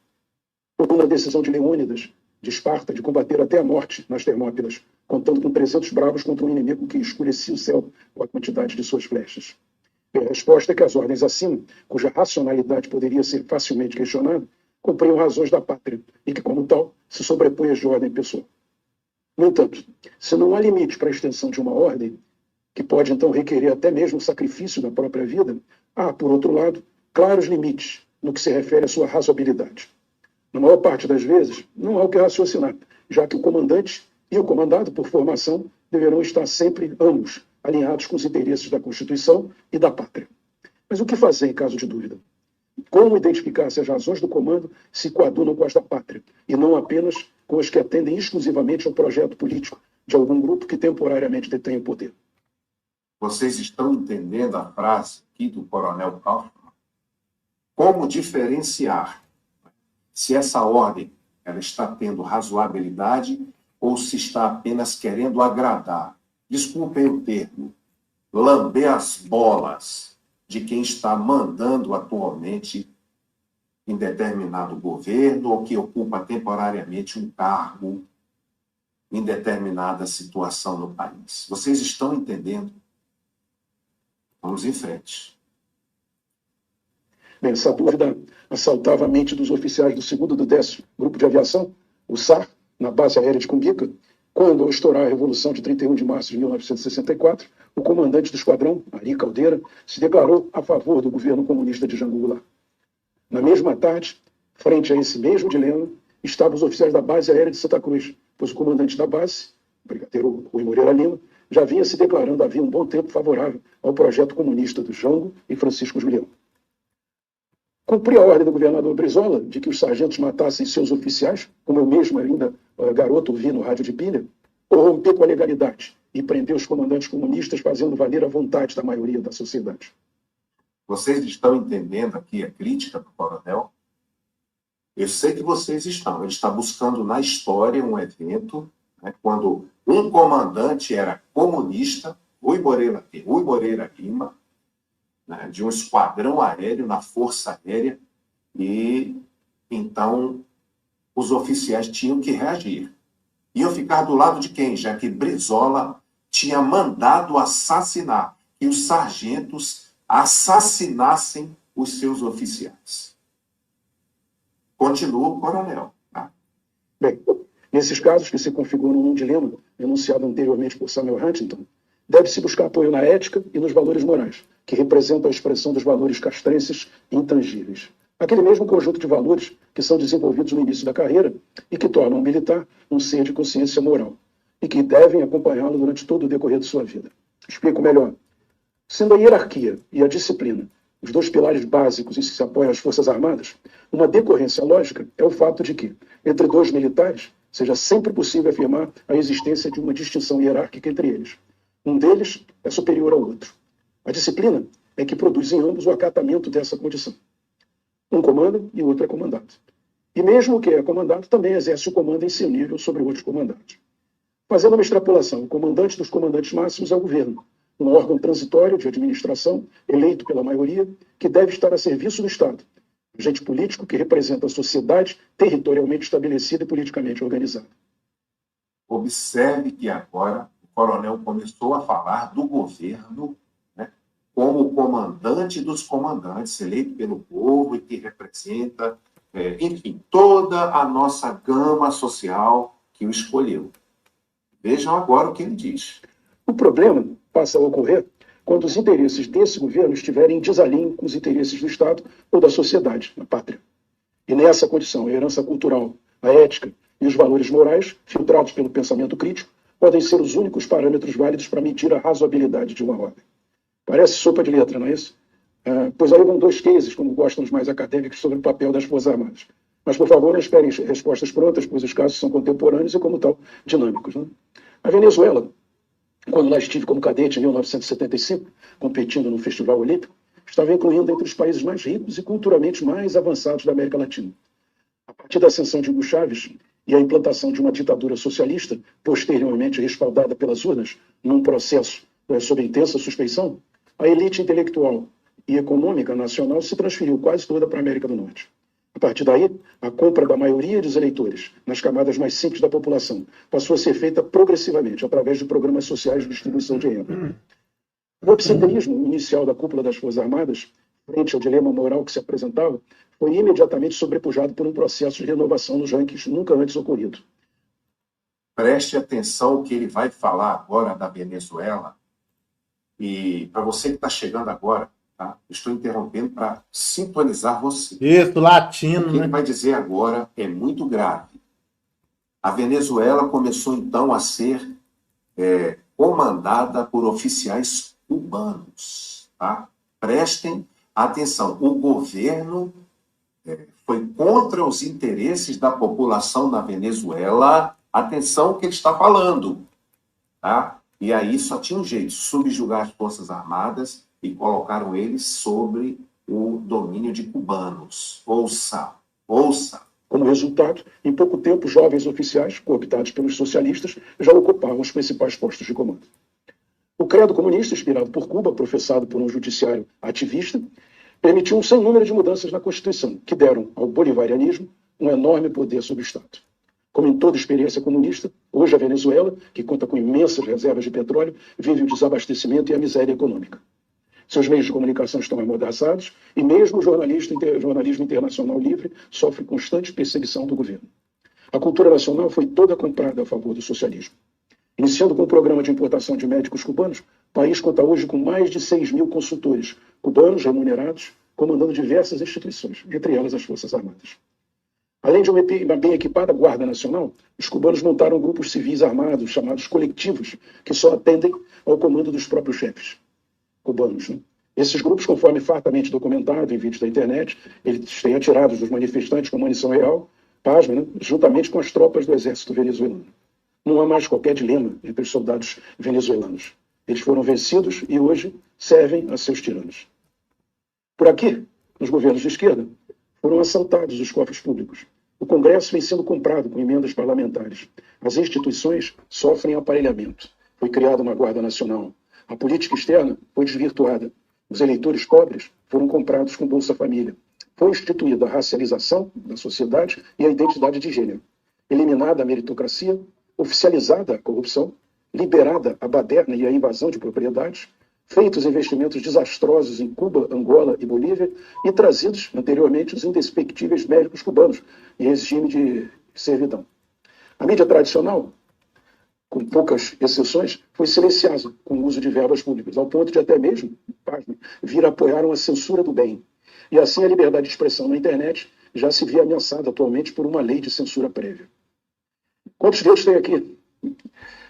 Ou na decisão de Leônidas, de Esparta, de combater até a morte nas Termópilas, contando com 300 bravos contra um inimigo que escurecia o céu com a quantidade de suas flechas? Bem, a resposta é que as ordens acima, cuja racionalidade poderia ser facilmente questionada, cumpriam razões da pátria e que, como tal, se sobrepõe às de ordem pessoal. No entanto, se não há limite para a extensão de uma ordem, que pode então requerer até mesmo o sacrifício da própria vida, há, por outro lado, claros limites no que se refere à sua razoabilidade. Na maior parte das vezes, não há o que raciocinar, já que o comandante e o comandado, por formação, deverão estar sempre, ambos, alinhados com os interesses da Constituição e da pátria. Mas o que fazer em caso de dúvida? Como identificar se as razões do comando se coadunam com as da pátria, e não apenas com as que atendem exclusivamente ao projeto político de algum grupo que temporariamente detém o poder? Vocês estão entendendo a frase aqui do Coronel Kaufmann? Como diferenciar se essa ordem ela está tendo razoabilidade ou se está apenas querendo agradar? Desculpem o termo, lamber as bolas de quem está mandando atualmente em determinado governo ou que ocupa temporariamente um cargo em determinada situação no país. Vocês estão entendendo? Vamos em frente. Bem, essa dúvida assaltava a mente dos oficiais do 2º e do 10º Grupo de Aviação, o SAR, na base aérea de Cumbica, quando, ao estourar a Revolução de 31 de março de 1964, o comandante do esquadrão, Ari Caldeira, se declarou a favor do governo comunista de Jango Goulart. Na mesma tarde, frente a esse mesmo dilema, estavam os oficiais da base aérea de Santa Cruz, pois o comandante da base, o brigadeiro Rui Moreira Lima, já vinha se declarando havia um bom tempo favorável ao projeto comunista do Jango e Francisco Julião. Cumprir a ordem do governador Brizola de que os sargentos matassem seus oficiais, como eu mesmo ainda garoto ouvi no rádio de pilha, ou romper com a legalidade e prender os comandantes comunistas fazendo valer a vontade da maioria da sociedade. Vocês estão entendendo aqui a crítica do coronel? Eu sei que vocês estão. Ele está buscando na história um evento, né, quando um comandante era comunista, Rui Moreira Lima, né, de um esquadrão aéreo na Força Aérea, e então os oficiais tinham que reagir. Iam ficar do lado de quem? Já que Brizola tinha mandado assassinar, que os sargentos assassinassem os seus oficiais. Continua o coronel. Tá? Bem, nesses casos que se configuram num dilema enunciado anteriormente por Samuel Huntington, deve-se buscar apoio na ética e nos valores morais, que representam a expressão dos valores castrenses intangíveis. Aquele mesmo conjunto de valores que são desenvolvidos no início da carreira e que tornam o militar um ser de consciência moral e que devem acompanhá-lo durante todo o decorrer de sua vida. Explico melhor. Sendo a hierarquia e a disciplina os dois pilares básicos em que se apoiam as Forças Armadas, uma decorrência lógica é o fato de que, entre dois militares, seja sempre possível afirmar a existência de uma distinção hierárquica entre eles. Um deles é superior ao outro. A disciplina é que produz em ambos o acatamento dessa condição. Um comanda e o outro é comandado. E mesmo o que é comandado também exerce o comando em seu nível sobre outros comandados. Fazendo uma extrapolação, o comandante dos comandantes máximos é o governo, um órgão transitório de administração, eleito pela maioria, que deve estar a serviço do Estado, agente político que representa a sociedade territorialmente estabelecida e politicamente organizada. Observe que agora o coronel começou a falar do governo, né, como comandante dos comandantes, eleito pelo povo e que representa, enfim, toda a nossa gama social que o escolheu. Vejam agora o que ele diz. O problema passa a ocorrer quando os interesses desse governo estiverem em desalinho com os interesses do Estado ou da sociedade, na pátria. E nessa condição, a herança cultural, a ética e os valores morais, filtrados pelo pensamento crítico, podem ser os únicos parâmetros válidos para medir a razoabilidade de uma ordem. Parece sopa de letra, não é isso? Pois aí vão dois cases, como gostam os mais acadêmicos, sobre o papel das Forças Armadas. Mas, por favor, não esperem respostas prontas, pois os casos são contemporâneos e, como tal, dinâmicos. Né? A Venezuela, quando lá estive como cadete em 1975, competindo no Festival Olímpico, estava incluindo entre os países mais ricos e culturalmente mais avançados da América Latina. A partir da ascensão de Hugo Chávez e a implantação de uma ditadura socialista, posteriormente respaldada pelas urnas, num processo sob intensa suspeição, a elite intelectual e econômica nacional se transferiu quase toda para a América do Norte. A partir daí, a compra da maioria dos eleitores nas camadas mais simples da população passou a ser feita progressivamente, através de programas sociais de distribuição de renda. O absenteísmo inicial da cúpula das Forças Armadas, frente ao dilema moral que se apresentava, foi imediatamente sobrepujado por um processo de renovação nos rankings nunca antes ocorrido. Preste atenção ao que ele vai falar agora da Venezuela. E para você que está chegando agora, tá? Estou interrompendo para sintonizar você. Isso, latino, O que né? ele vai dizer agora é muito grave. A Venezuela começou, então, a ser comandada por oficiais cubanos. Tá? Prestem atenção. O governo foi contra os interesses da população na Venezuela. Atenção ao que ele está falando. Tá? E aí só tinha um jeito, subjugar as Forças Armadas e colocaram eles sobre o domínio de cubanos. Ouça, ouça. Como resultado, em pouco tempo, jovens oficiais, cooptados pelos socialistas, já ocupavam os principais postos de comando. O credo comunista, inspirado por Cuba, professado por um judiciário ativista, permitiu um sem número de mudanças na Constituição, que deram ao bolivarianismo um enorme poder sobre o Estado. Como em toda experiência comunista, hoje a Venezuela, que conta com imensas reservas de petróleo, vive o desabastecimento e a miséria econômica. Seus meios de comunicação estão amordaçados e mesmo o jornalismo internacional livre sofre constante perseguição do governo. A cultura nacional foi toda comprada a favor do socialismo. Iniciando com o programa de importação de médicos cubanos, o país conta hoje com mais de 6.000 consultores cubanos remunerados, comandando diversas instituições, entre elas as Forças Armadas. Além de uma bem equipada Guarda Nacional, os cubanos montaram grupos civis armados, chamados coletivos, que só atendem ao comando dos próprios chefes cubanos. Né? Esses grupos, conforme fartamente documentado em vídeos da internet, eles têm atirados dos manifestantes com munição real, pasma, né? Juntamente com as tropas do exército venezuelano. Não há mais qualquer dilema entre os soldados venezuelanos. Eles foram vencidos e hoje servem a seus tiranos. Por aqui, nos governos de esquerda, foram assaltados os cofres públicos. O Congresso vem sendo comprado com emendas parlamentares. As instituições sofrem aparelhamento. Foi criada uma Guarda Nacional. A política externa foi desvirtuada. Os eleitores pobres foram comprados com Bolsa Família. Foi instituída a racialização da sociedade e a identidade de gênero. Eliminada a meritocracia, oficializada a corrupção, liberada a baderna e a invasão de propriedades, feitos investimentos desastrosos em Cuba, Angola e Bolívia e trazidos anteriormente os indespectíveis médicos cubanos em regime de servidão. A mídia tradicional, com poucas exceções, foi silenciada com o uso de verbas públicas, ao ponto de até mesmo, pasme, vir a apoiar uma censura do bem. E assim a liberdade de expressão na internet já se vê ameaçada atualmente por uma lei de censura prévia. Quantos dedos tem aqui?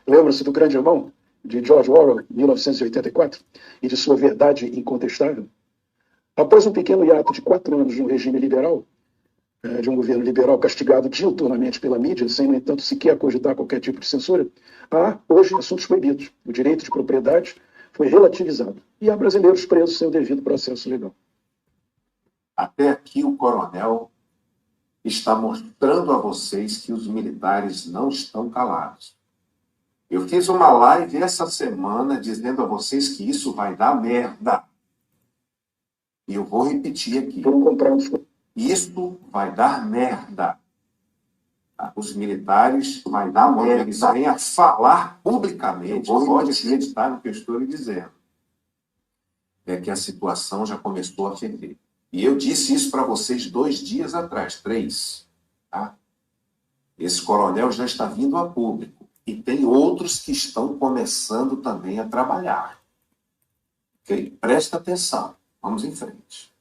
Lembra-se do Grande Irmão, de George Orwell, 1984, e de sua verdade incontestável? Após um pequeno hiato de 4 anos de um regime liberal, de um governo liberal castigado diuturnamente pela mídia, sem, no entanto, sequer cogitar qualquer tipo de censura, há hoje assuntos proibidos. O direito de propriedade foi relativizado e há brasileiros presos sem o devido processo legal. Até aqui o coronel está mostrando a vocês que os militares não estão calados. Eu fiz uma live essa semana dizendo a vocês que isso vai dar merda. E eu vou repetir aqui. Isso vai dar merda. Os militares vai dar merda. Eles vêm a falar publicamente. Pode acreditar no que eu estou lhe dizendo. É que a situação já começou a ferver. E eu disse isso para vocês 2 dias atrás, 3. Tá? Esse coronel já está vindo a público. E tem outros que estão começando também a trabalhar. Ok? Presta atenção. Vamos em frente.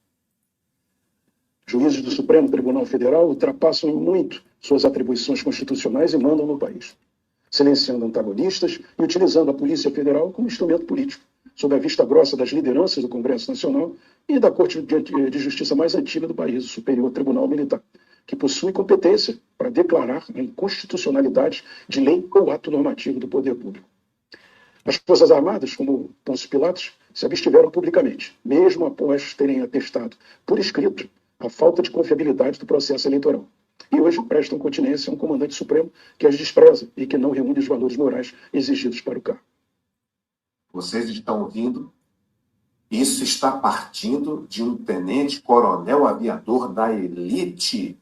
Juízes do Supremo Tribunal Federal ultrapassam muito suas atribuições constitucionais e mandam no país, silenciando antagonistas e utilizando a Polícia Federal como instrumento político, sob a vista grossa das lideranças do Congresso Nacional e da Corte de Justiça mais antiga do país, o Superior Tribunal Militar, que possui competência para declarar a inconstitucionalidade de lei ou ato normativo do poder público. As Forças Armadas, como Pôncio Pilatos, se abstiveram publicamente, mesmo após terem atestado por escrito a falta de confiabilidade do processo eleitoral. E hoje prestam continência a um comandante supremo que as despreza e que não reúne os valores morais exigidos para o cargo. Vocês estão ouvindo? Isso está partindo de um tenente-coronel aviador da elite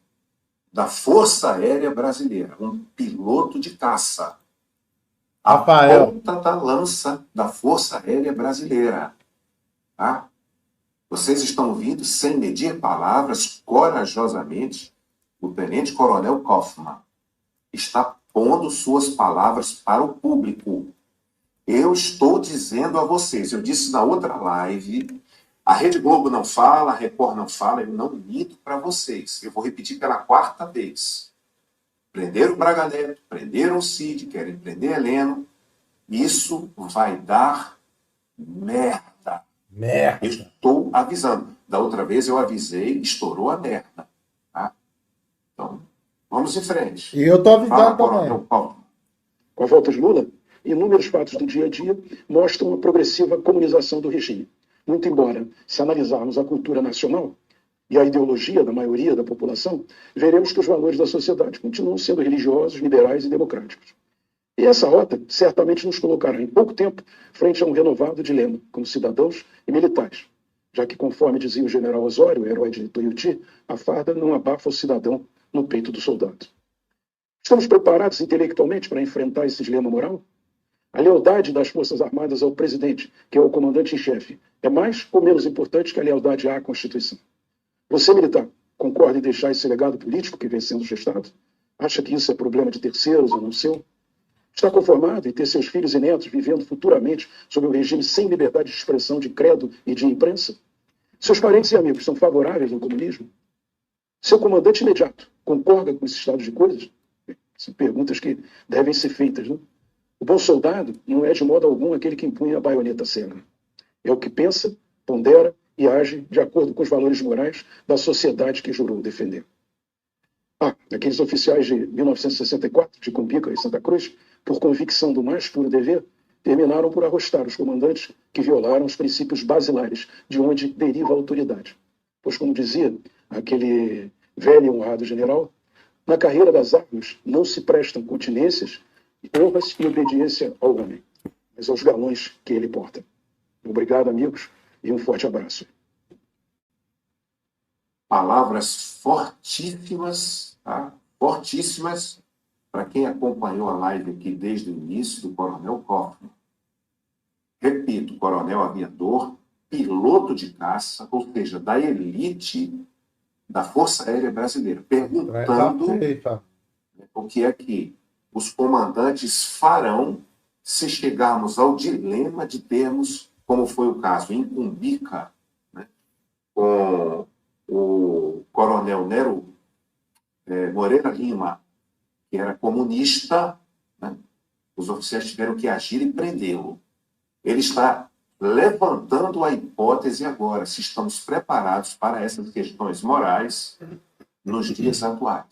da Força Aérea Brasileira, um piloto de caça. A ponta da lança da Força Aérea Brasileira. Tá? Vocês estão ouvindo, sem medir palavras, corajosamente, o tenente-coronel Kaufmann está pondo suas palavras para o público. Eu estou dizendo a vocês, eu disse na outra live, a Rede Globo não fala, a Record não fala, eu não minto para vocês. Eu vou repetir pela 4ª vez. Prenderam o Braga Neto, prenderam o Cid, querem prender Heleno. Isso vai dar merda. Merda. Eu estou avisando. Da outra vez eu avisei, estourou a merda. Tá? Então, vamos em frente. E eu estou avisando também. Com a volta de Lula, inúmeros fatos do dia a dia mostram a progressiva comunização do regime. Muito embora, se analisarmos a cultura nacional e a ideologia da maioria da população, veremos que os valores da sociedade continuam sendo religiosos, liberais e democráticos. E essa rota certamente nos colocará em pouco tempo frente a um renovado dilema, como cidadãos e militares, já que, conforme dizia o general Osório, o herói de Tuiuti, a farda não abafa o cidadão no peito do soldado. Estamos preparados intelectualmente para enfrentar esse dilema moral? A lealdade das Forças Armadas ao presidente, que é o comandante em chefe, é mais ou menos importante que a lealdade à Constituição? Você, militar, concorda em deixar esse legado político que vem sendo gestado? Acha que isso é problema de terceiros ou não seu? Está conformado em ter seus filhos e netos vivendo futuramente sob um regime sem liberdade de expressão, de credo e de imprensa? Seus parentes e amigos são favoráveis ao comunismo? Seu comandante imediato concorda com esse estado de coisas? São perguntas que devem ser feitas, não? O bom soldado não é de modo algum aquele que empunha a baioneta cega. É o que pensa, pondera e age de acordo com os valores morais da sociedade que jurou defender. Aqueles oficiais de 1964, de Cumbica e Santa Cruz, por convicção do mais puro dever, terminaram por arrostar os comandantes que violaram os princípios basilares de onde deriva a autoridade. Pois, como dizia aquele velho e honrado general, na carreira das armas não se prestam continências, honras e obediência ao homem, mas aos galões que ele porta. Obrigado, amigos, e um forte abraço. Palavras fortíssimas, tá? Fortíssimas, para quem acompanhou a live aqui desde o início, do Coronel Kaufmann. Repito, coronel aviador, piloto de caça, ou seja, da elite da Força Aérea Brasileira, perguntando o que é que os comandantes farão se chegarmos ao dilema de termos, como foi o caso em Cumbica, né, com o coronel Nero Moreira Lima, que era comunista, né, os oficiais tiveram que agir e prendê-lo. Ele está levantando a hipótese agora, se estamos preparados para essas questões morais nos dias atuais.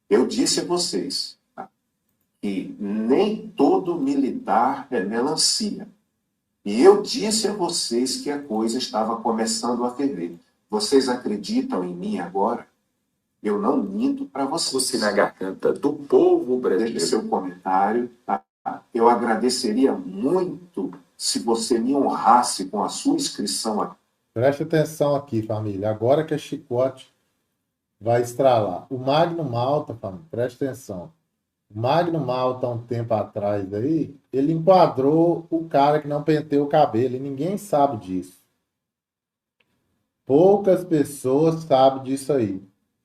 Eu disse a vocês, tá, que nem todo militar é melancia. E eu disse a vocês que a coisa estava começando a ferver. Vocês acreditam em mim agora? Eu não minto para vocês. Você na garganta do povo brasileiro. Deixe seu comentário. Tá? Eu agradeceria muito se você me honrasse com a sua inscrição aqui. Preste atenção aqui, família. Agora que a chicote vai estralar. O Magno Malta, família, preste atenção. O Magno Malta, há um tempo atrás aí, ele enquadrou o cara que não penteou o cabelo. E ninguém sabe disso. Poucas pessoas sabem disso aí.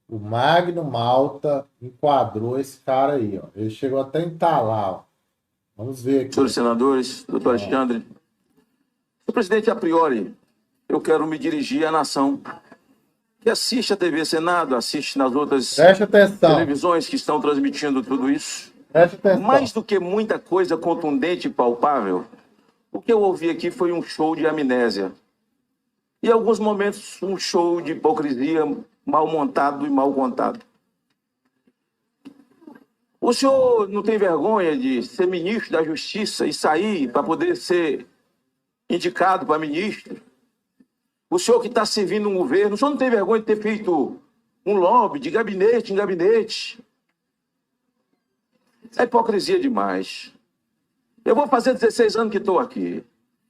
O Magno Malta enquadrou esse cara aí, ó. Ele chegou até a entalar, ó. Vamos ver aqui. Senhores senadores, doutor Alexandre. Senhor presidente, a priori, eu quero me dirigir à nação que assiste a TV Senado, assiste nas outras televisões que estão transmitindo tudo isso. Mais do que muita coisa contundente e palpável, o que eu ouvi aqui foi um show de amnésia. E, em alguns momentos, um show de hipocrisia mal montado e mal contado. O senhor não tem vergonha de ser ministro da Justiça e sair para poder ser indicado para ministro? O senhor que está servindo um governo, o senhor não tem vergonha de ter feito um lobby de gabinete em gabinete? É hipocrisia demais. Eu vou fazer 16 anos que estou aqui.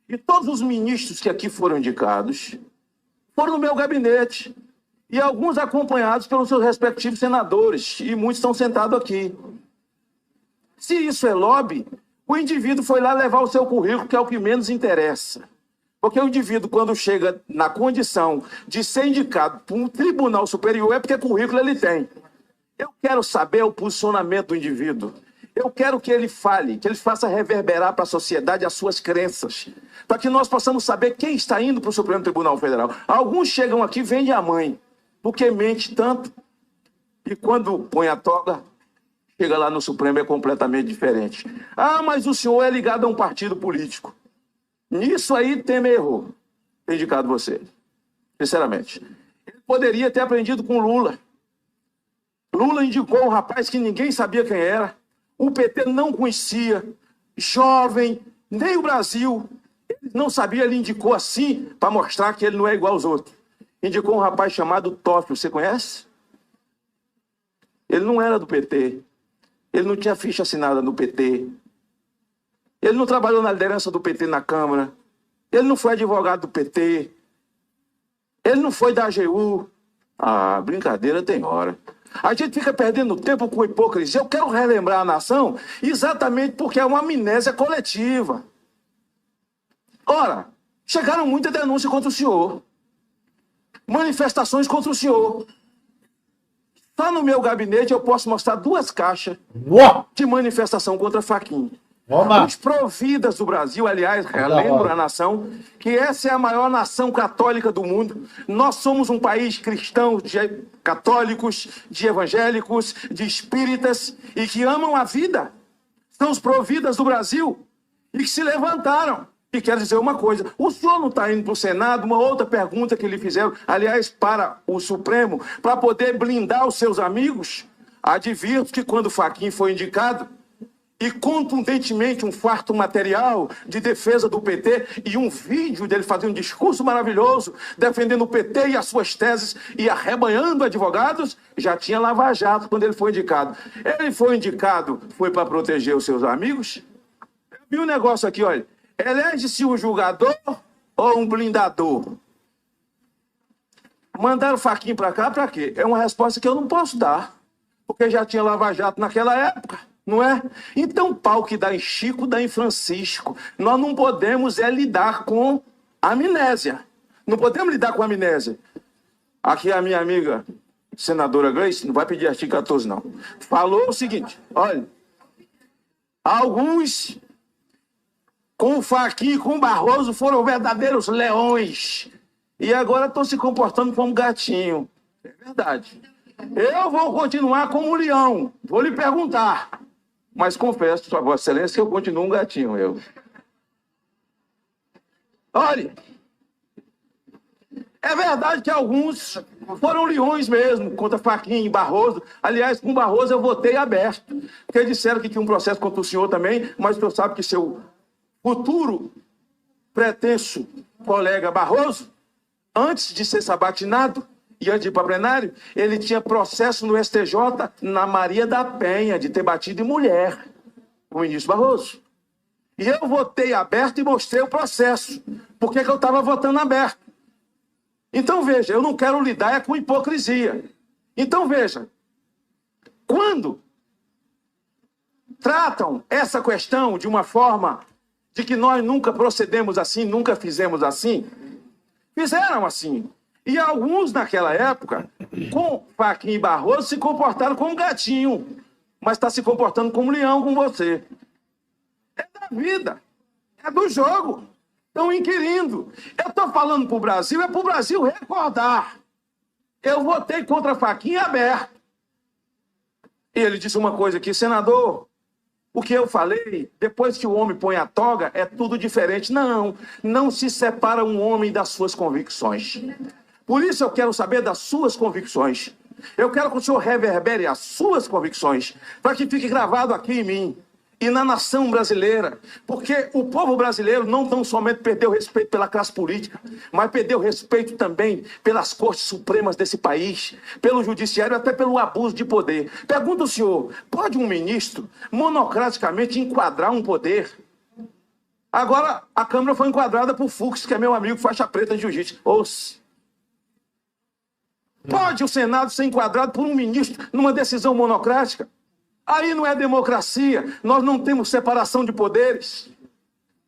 E todos os ministros que aqui foram indicados foram no meu gabinete. E alguns acompanhados pelos seus respectivos senadores. E muitos estão sentados aqui. Se isso é lobby, o indivíduo foi lá levar o seu currículo, que é o que menos interessa. Porque o indivíduo, quando chega na condição de ser indicado por um tribunal superior, é porque currículo ele tem. Eu quero saber o posicionamento do indivíduo. Eu quero que ele fale, que ele faça reverberar para a sociedade as suas crenças, para que nós possamos saber quem está indo para o Supremo Tribunal Federal. Alguns chegam aqui e vendem a mãe, porque mente tanto, e quando põe a toga, chega lá no Supremo é completamente diferente. Ah, mas o senhor é ligado a um partido político. Nisso aí Temer errou, ter indicado você, sinceramente. Ele poderia ter aprendido com Lula. Lula indicou um rapaz que ninguém sabia quem era, o PT não conhecia, jovem, nem o Brasil. Ele não sabia, ele indicou assim, para mostrar que ele não é igual aos outros. Indicou um rapaz chamado Tófilo, você conhece? Ele não era do PT. Ele não tinha ficha assinada no PT. Ele não trabalhou na liderança do PT na Câmara. Ele não foi advogado do PT. Ele não foi da AGU. Ah, brincadeira tem hora. A gente fica perdendo tempo com hipocrisia. Eu quero relembrar a nação exatamente porque é uma amnésia coletiva. Ora, chegaram muitas denúncias contra o senhor. Manifestações contra o senhor. Só no meu gabinete eu posso mostrar 2 caixas de manifestação contra Fachin. Os providas do Brasil, aliás, relembro a nação, que essa é a maior nação católica do mundo. Nós somos um país cristão, de católicos, de evangélicos, de espíritas e que amam a vida. São os providas do Brasil e que se levantaram. E quero dizer uma coisa, o senhor não está indo para o Senado, uma outra pergunta que lhe fizeram, aliás, para o Supremo, para poder blindar os seus amigos? Advirto que quando Fachin foi indicado, e contundentemente um farto material de defesa do PT e um vídeo dele fazendo um discurso maravilhoso, defendendo o PT e as suas teses e arrebanhando advogados, já tinha Lava Jato quando ele foi indicado. Ele foi indicado, foi para proteger os seus amigos? Eu vi um negócio aqui, olha. Elege-se um julgador ou um blindador? Mandaram Fachin para cá para quê? É uma resposta que eu não posso dar, porque já tinha Lava Jato naquela época, não é? Então, pau que dá em Chico, dá em Francisco. Nós não podemos lidar com amnésia. Não podemos lidar com amnésia. Aqui a minha amiga, senadora Gleice, não vai pedir artigo 14, não. Falou o seguinte, olha, alguns... com o Fachin, com o Barroso, foram verdadeiros leões. E agora estão se comportando como gatinho. É verdade. Eu vou continuar como leão. Vou lhe perguntar. Mas confesso, Sua Vossa Excelência, que eu continuo um gatinho, eu. Olha, é verdade que alguns foram leões mesmo, contra Fachin e Barroso. Aliás, com Barroso eu votei aberto. Porque disseram que tinha um processo contra o senhor também, mas o senhor sabe que seu futuro pretenso colega Barroso, antes de ser sabatinado e antes de ir para plenário, ele tinha processo no STJ na Maria da Penha, de ter batido em mulher, o ministro Barroso. E eu votei aberto e mostrei o processo. Por que eu estava votando aberto? Então, veja, eu não quero lidar com hipocrisia. Então, veja, quando tratam essa questão de uma forma de que nós nunca procedemos assim, nunca fizemos assim, fizeram assim. E alguns naquela época, com Fachin e Barroso, se comportaram como gatinho, mas está se comportando como leão com você. É da vida, é do jogo. Estão inquirindo. Eu estou falando para o Brasil, é para o Brasil recordar. Eu votei contra Fachin aberto. E ele disse uma coisa aqui, senador, o que eu falei, depois que o homem põe a toga, é tudo diferente. Não, não se separa um homem das suas convicções. Por isso eu quero saber das suas convicções. Eu quero que o senhor reverbere as suas convicções, para que fique gravado aqui em mim e na nação brasileira. Porque o povo brasileiro não tão somente perdeu o respeito pela classe política, mas perdeu o respeito também pelas cortes supremas desse país, pelo judiciário, até pelo abuso de poder. Pergunta o senhor, pode um ministro monocraticamente enquadrar um poder? Agora a Câmara foi enquadrada por Fux, que é meu amigo faixa preta de jiu-jitsu. Ouça. Pode o Senado ser enquadrado por um ministro numa decisão monocrática? Aí não é democracia, nós não temos separação de poderes.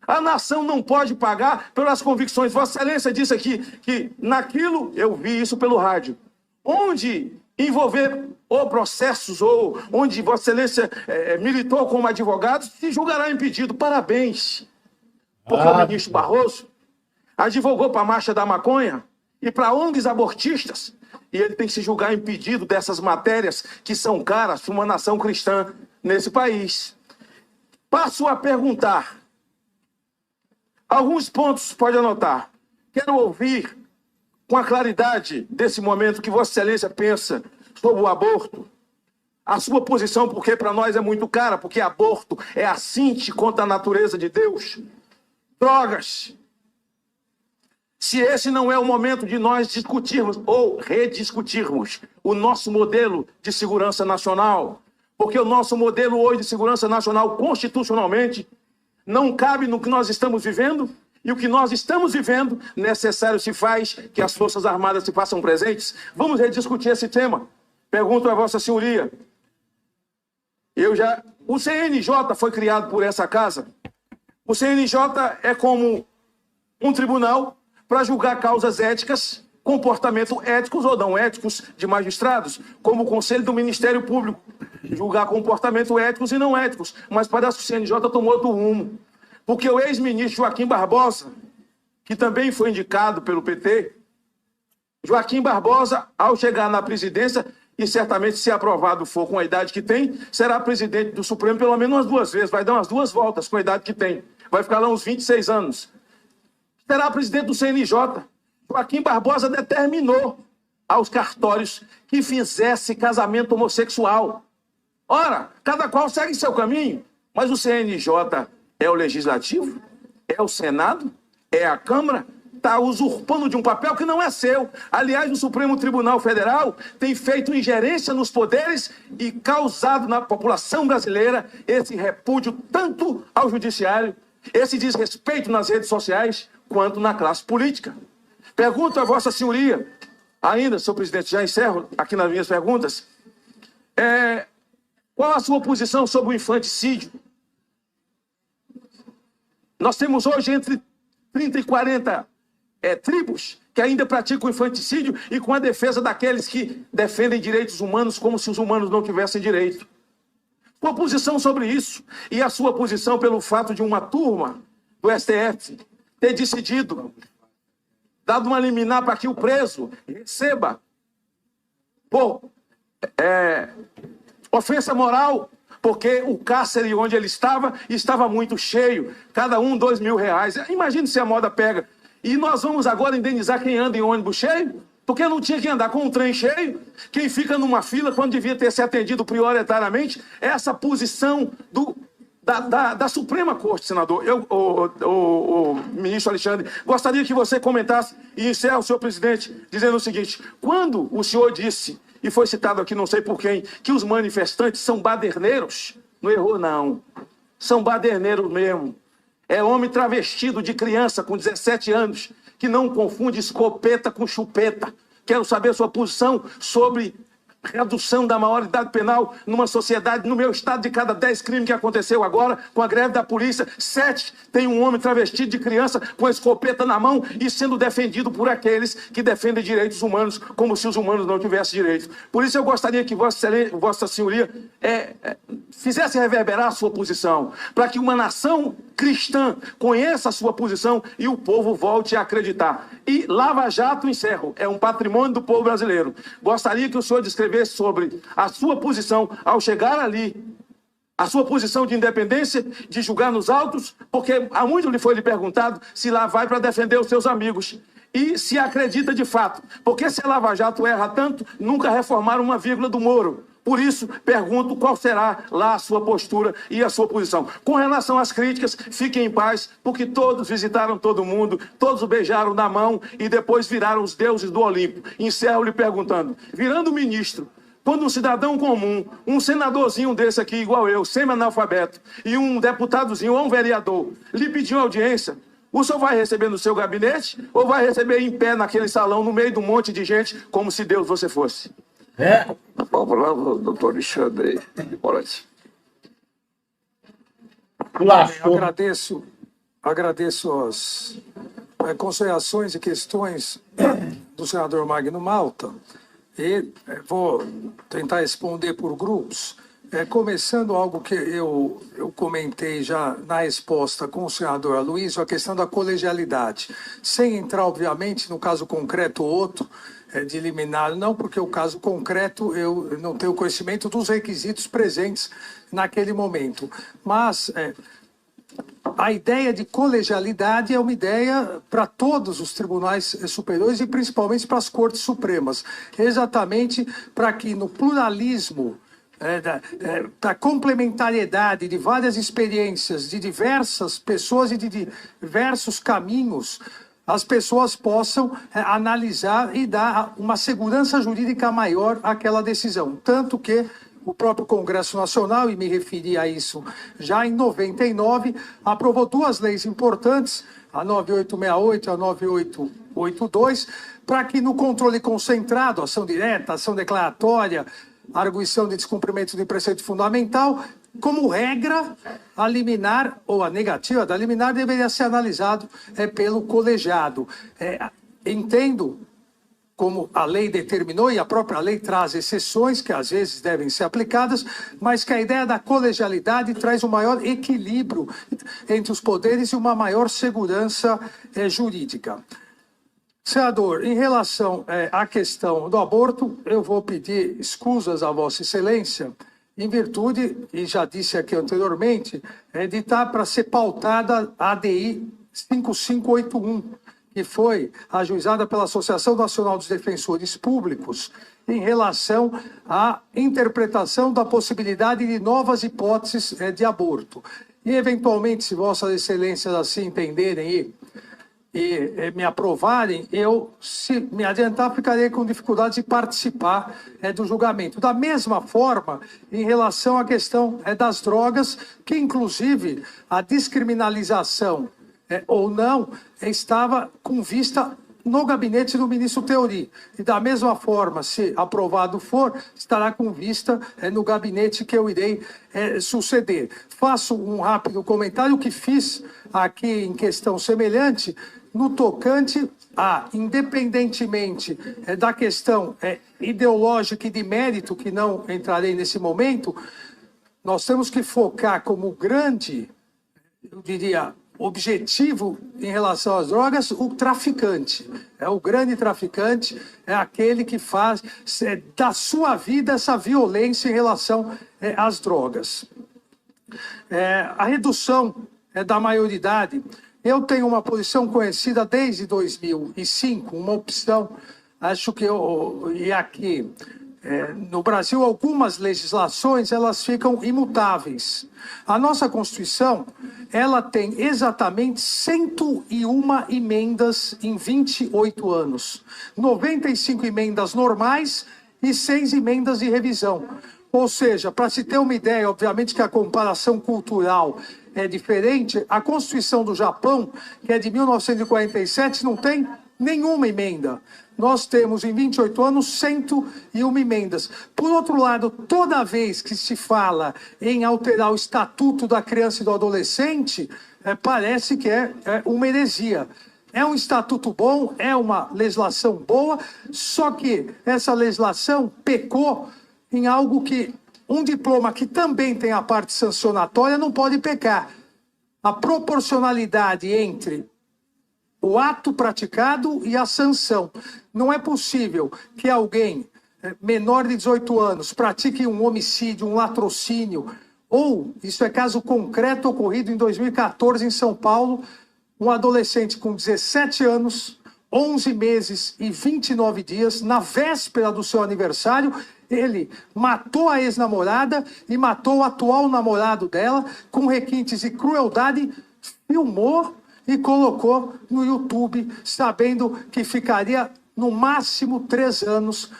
A nação não pode pagar pelas convicções. Vossa Excelência disse aqui que naquilo, eu vi isso pelo rádio, onde envolver ou processos ou onde Vossa Excelência militou como advogado, se julgará impedido. Parabéns. Porque o ministro Barroso advogou para a Marcha da Maconha e para ONGs abortistas. E ele tem que se julgar impedido dessas matérias que são caras para uma nação cristã nesse país. Passo a perguntar. Alguns pontos pode anotar. Quero ouvir com a claridade desse momento que Vossa Excelência pensa sobre o aborto. a sua posição, porque para nós é muito cara, porque aborto é assinte contra a natureza de Deus. Drogas. Se esse não é o momento de nós discutirmos ou rediscutirmos o nosso modelo de segurança nacional, porque o nosso modelo hoje de segurança nacional, constitucionalmente, não cabe no que nós estamos vivendo, e o que nós estamos vivendo, necessário se faz que as Forças Armadas se façam presentes. Vamos rediscutir esse tema. Pergunto a Vossa Senhoria. O CNJ foi criado por essa casa. O CNJ é como um tribunal para julgar causas éticas, comportamentos éticos ou não éticos de magistrados, como o Conselho do Ministério Público, julgar comportamentos éticos e não éticos. Mas parece que o CNJ tomou outro rumo. Porque o ex-ministro Joaquim Barbosa, que também foi indicado pelo PT, Joaquim Barbosa, ao chegar na presidência, e certamente, se aprovado for com a idade que tem, será presidente do Supremo pelo menos umas 2 vezes, vai dar umas 2 voltas com a idade que tem, vai ficar lá uns 26 anos. Será presidente do CNJ. Joaquim Barbosa determinou aos cartórios que fizesse casamento homossexual. Ora, cada qual segue seu caminho, mas o CNJ é o Legislativo, é o Senado, é a Câmara, está usurpando de um papel que não é seu. Aliás, o Supremo Tribunal Federal tem feito ingerência nos poderes e causado na população brasileira esse repúdio tanto ao judiciário, esse desrespeito nas redes sociais, quanto na classe política. Pergunto a Vossa Senhoria, ainda, senhor presidente, já encerro aqui nas minhas perguntas, qual a sua posição sobre o infanticídio? Nós temos hoje entre 30 e 40 tribos que ainda praticam infanticídio e com a defesa daqueles que defendem direitos humanos como se os humanos não tivessem direito. Sua posição sobre isso e a sua posição pelo fato de uma turma do STF ter decidido, dado uma liminar para que o preso receba por ofensa moral, porque o cárcere onde ele estava muito cheio, cada um R$2.000. Imagine se a moda pega. E nós vamos agora indenizar quem anda em ônibus cheio, porque não tinha que andar com um trem cheio. Quem fica numa fila quando devia ter se atendido prioritariamente, essa posição da Suprema Corte, senador. O ministro Alexandre, gostaria que você comentasse e encerre o senhor presidente dizendo o seguinte: quando o senhor disse, e foi citado aqui não sei por quem, que os manifestantes são baderneiros, não errou não, são baderneiros mesmo. É homem travestido de criança com 17 anos, que não confunde escopeta com chupeta. Quero saber a sua posição sobre redução da maioridade penal numa sociedade. No meu estado, de cada 10 crimes que aconteceu agora, com a greve da polícia, 7 tem um homem travestido de criança com a escopeta na mão e sendo defendido por aqueles que defendem direitos humanos, como se os humanos não tivessem direitos. Por isso eu gostaria que Vossa Senhoria fizesse reverberar a sua posição, para que uma nação cristã conheça a sua posição e o povo volte a acreditar. E Lava Jato, encerro, é um patrimônio do povo brasileiro. Gostaria que o senhor descrevesse sobre a sua posição ao chegar ali, a sua posição de independência, de julgar nos autos, porque há muito lhe foi perguntado se lá vai para defender os seus amigos. E se acredita de fato, porque se a Lava Jato erra tanto, nunca reformaram uma vírgula do Moro. Por isso, pergunto qual será lá a sua postura e a sua posição. Com relação às críticas, fiquem em paz, porque todos visitaram todo mundo, todos o beijaram na mão e depois viraram os deuses do Olimpo. Encerro lhe perguntando, virando ministro, quando um cidadão comum, um senadorzinho desse aqui, igual eu, semi-analfabeto, e um deputadozinho ou um vereador, lhe pediu audiência, o senhor vai receber no seu gabinete ou vai receber em pé naquele salão, no meio de um monte de gente, como se Deus você fosse? A palavra, doutor Alexandre Moraes. Agradeço as considerações e questões do senador Magno Malta e vou tentar responder por grupos. Começando algo que eu comentei já na resposta com o senador Aloysio, a questão da colegialidade. Sem entrar, obviamente, no caso concreto outro, de liminar, não, porque o caso concreto eu não tenho conhecimento dos requisitos presentes naquele momento. Mas a ideia de colegialidade é uma ideia para todos os tribunais superiores e principalmente para as cortes supremas, exatamente para que no pluralismo da complementariedade de várias experiências de diversas pessoas e de diversos caminhos, as pessoas possam analisar e dar uma segurança jurídica maior àquela decisão. Tanto que o próprio Congresso Nacional, e me referi a isso já em 99, aprovou duas leis importantes, a 9868 e a 9882, para que no controle concentrado, ação direta, ação declaratória, arguição de descumprimento de preceito fundamental, como regra, a liminar ou a negativa da liminar deveria ser analisado pelo colegiado. Entendo, como a lei determinou, e a própria lei traz exceções que às vezes devem ser aplicadas, mas que a ideia da colegialidade traz um maior equilíbrio entre os poderes e uma maior segurança jurídica. Senador, em relação à questão do aborto, eu vou pedir escusas a Vossa Excelência, em virtude, e já disse aqui anteriormente, de estar para ser pautada a ADI 5581, que foi ajuizada pela Associação Nacional dos Defensores Públicos em relação à interpretação da possibilidade de novas hipóteses de aborto. E, eventualmente, se Vossas Excelências assim entenderem e me aprovarem, eu, se me adiantar, ficarei com dificuldade de participar do julgamento. Da mesma forma, em relação à questão das drogas, que, inclusive, a descriminalização ou não, estava com vista no gabinete do ministro Teori. E da mesma forma, se aprovado for, estará com vista no gabinete que eu irei suceder. Faço um rápido comentário que fiz aqui em questão semelhante, no tocante a, independentemente da questão ideológica e de mérito, que não entrarei nesse momento, nós temos que focar como grande, eu diria, objetivo em relação às drogas, o traficante. O grande traficante é aquele que faz da sua vida essa violência em relação às drogas. A redução da maioridade, eu tenho uma posição conhecida desde 2005, uma opção, acho que aqui no Brasil, algumas legislações, elas ficam imutáveis. A nossa Constituição, ela tem exatamente 101 emendas em 28 anos. 95 emendas normais e 6 emendas de revisão. Ou seja, para se ter uma ideia, obviamente que a comparação cultural é diferente, a Constituição do Japão, que é de 1947, não tem nenhuma emenda. Nós temos, em 28 anos, 101 emendas. Por outro lado, toda vez que se fala em alterar o Estatuto da Criança e do Adolescente, parece que é uma heresia. É um estatuto bom, é uma legislação boa, só que essa legislação pecou em algo que um diploma que também tem a parte sancionatória não pode pecar. A proporcionalidade entre o ato praticado e a sanção. Não é possível que alguém menor de 18 anos pratique um homicídio, um latrocínio, ou, isso é caso concreto ocorrido em 2014 em São Paulo, um adolescente com 17 anos, 11 meses e 29 dias, na véspera do seu aniversário, ele matou a ex-namorada e matou o atual namorado dela com requintes de crueldade, filmou e colocou no YouTube, sabendo que ficaria no máximo 3 anos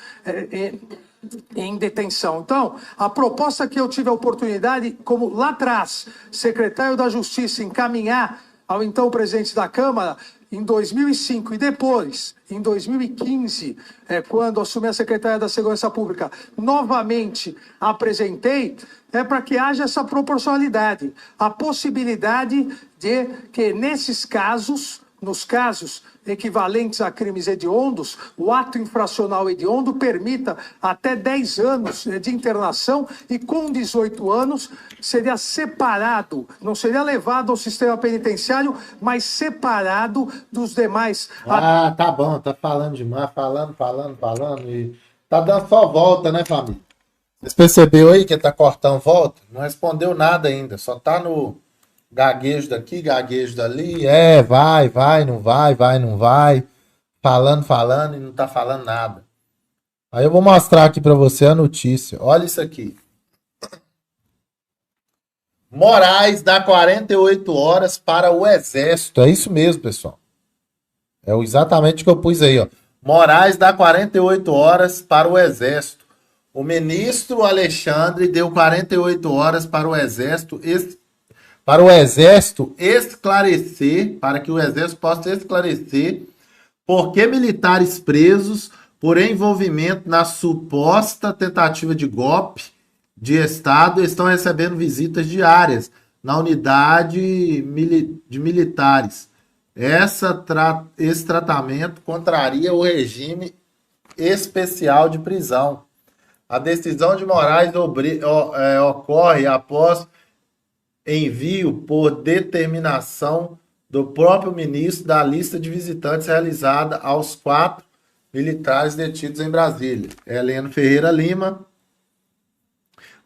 em detenção. Então, a proposta que eu tive a oportunidade, como lá atrás, secretário da Justiça, encaminhar ao então presidente da Câmara, em 2005 e depois, em 2015, quando assumi a Secretaria da Segurança Pública, novamente apresentei, para que haja essa proporcionalidade. A possibilidade de que nesses casos, nos casos equivalentes a crimes hediondos, o ato infracional hediondo permita até 10 anos de internação e com 18 anos seria separado, não seria levado ao sistema penitenciário, mas separado dos demais. Tá bom, tá falando demais, falando e tá dando só volta, né, família? Vocês perceberam aí que tá cortando volta? Não respondeu nada ainda, só tá no gaguejo daqui, gaguejo dali, vai, não vai, falando e não tá falando nada. Aí eu vou mostrar aqui pra você a notícia. Olha isso aqui. Moraes dá 48 horas para o Exército. É isso mesmo, pessoal. É exatamente o que eu pus aí, ó. Moraes dá 48 horas para o Exército. O ministro Alexandre deu 48 horas para o Exército esclarecer, para que o Exército possa esclarecer por que militares presos por envolvimento na suposta tentativa de golpe de Estado estão recebendo visitas diárias na unidade de militares. Esse tratamento contraria o regime especial de prisão. A decisão de Moraes ocorre após envio por determinação do próprio ministro da lista de visitantes realizada aos 4 militares detidos em Brasília. Heleno Ferreira Lima,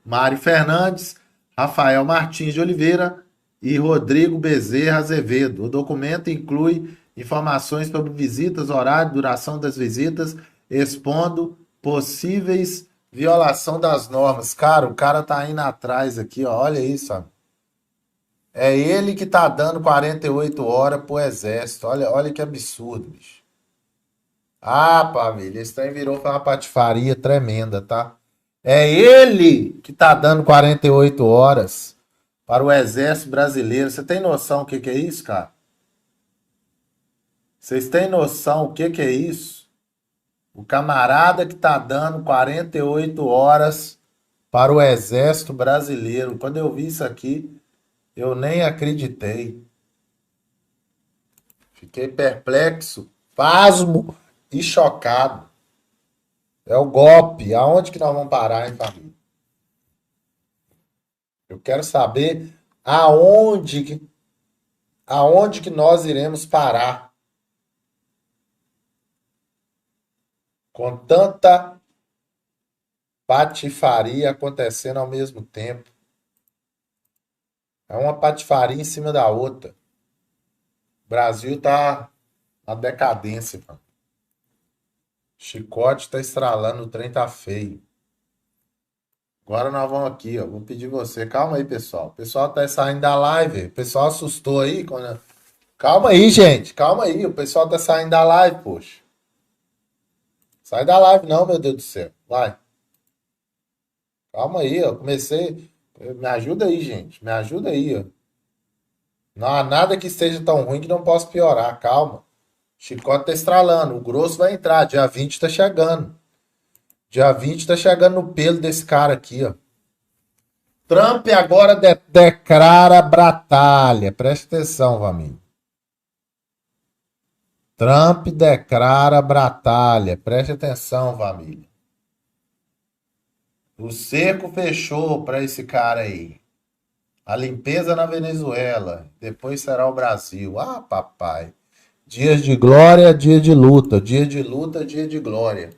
Mário Fernandes, Rafael Martins de Oliveira e Rodrigo Bezerra Azevedo. O documento inclui informações sobre visitas, horário, duração das visitas, expondo possíveis violação das normas. Cara, o cara tá indo atrás aqui, ó. Olha isso, ó. É ele que tá dando 48 horas pro Exército. Olha que absurdo, bicho. Ah, família, esse trem virou uma patifaria tremenda, tá? É ele que tá dando 48 horas para o Exército Brasileiro. Você tem noção o que é isso, cara? Vocês têm noção o que é isso? O camarada que tá dando 48 horas para o Exército Brasileiro. Quando eu vi isso aqui, eu nem acreditei. Fiquei perplexo, pasmo e chocado. É o golpe. Aonde que nós vamos parar, hein, família? Eu quero saber aonde que nós iremos parar com tanta patifaria acontecendo ao mesmo tempo. É uma patifaria em cima da outra. O Brasil tá na decadência, mano. Chicote tá estralando, o trem tá feio. Agora nós vamos aqui, ó. Vou pedir você. Calma aí, pessoal. O pessoal tá saindo da live. O pessoal assustou aí. Calma aí, gente. Calma aí. O pessoal tá saindo da live, poxa. Sai da live não, meu Deus do céu. Vai. Calma aí, ó. Comecei. Me ajuda aí, gente. Me ajuda aí, ó. Não há nada que esteja tão ruim que não possa piorar. Calma. Chicote tá estralando. O grosso vai entrar. Dia 20 tá chegando. Dia 20 tá chegando no pelo desse cara aqui, ó. Trump agora declara batalha. Presta atenção, família. Trump declara batalha. Preste atenção, família. O cerco fechou para esse cara aí. A limpeza na Venezuela. Depois será o Brasil. Ah, papai. Dias de glória, dia de luta. Dia de luta, dia de glória.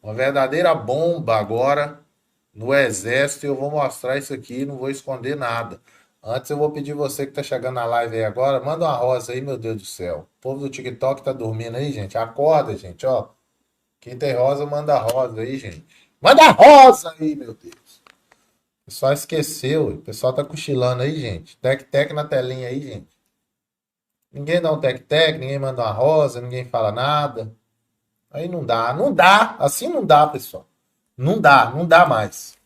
Uma verdadeira bomba agora no Exército. Eu vou mostrar isso aqui, não vou esconder nada. Antes eu vou pedir você que tá chegando na live aí agora, manda uma rosa aí, meu Deus do céu. O povo do TikTok tá dormindo aí, gente. Acorda, gente, ó. Quem tem rosa, manda rosa aí, gente. Manda rosa aí, meu Deus. O pessoal esqueceu. O pessoal tá cochilando aí, gente. Tec-tec na telinha aí, gente. Ninguém dá um tec-tec, ninguém manda uma rosa, ninguém fala nada. Aí não dá, não dá. Assim não dá, pessoal. Não dá mais.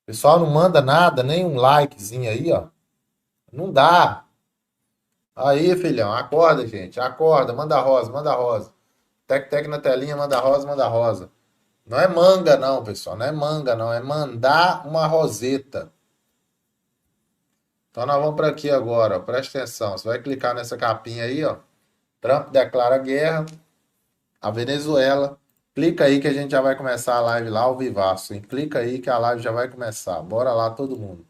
O pessoal não manda nada, nem um likezinho aí, ó. Não dá. Aí, filhão, acorda, gente. Acorda, manda rosa, manda rosa. Tec-tec na telinha, manda rosa, manda rosa. Não é manga, não, pessoal. Não é manga, não. É mandar uma roseta. Então nós vamos para aqui agora, ó. Presta atenção. Você vai clicar nessa capinha aí, ó. Trump declara guerra à Venezuela. Clica aí que a gente já vai começar a live lá ao vivaço, hein? Clica aí que a live já vai começar. Bora lá todo mundo.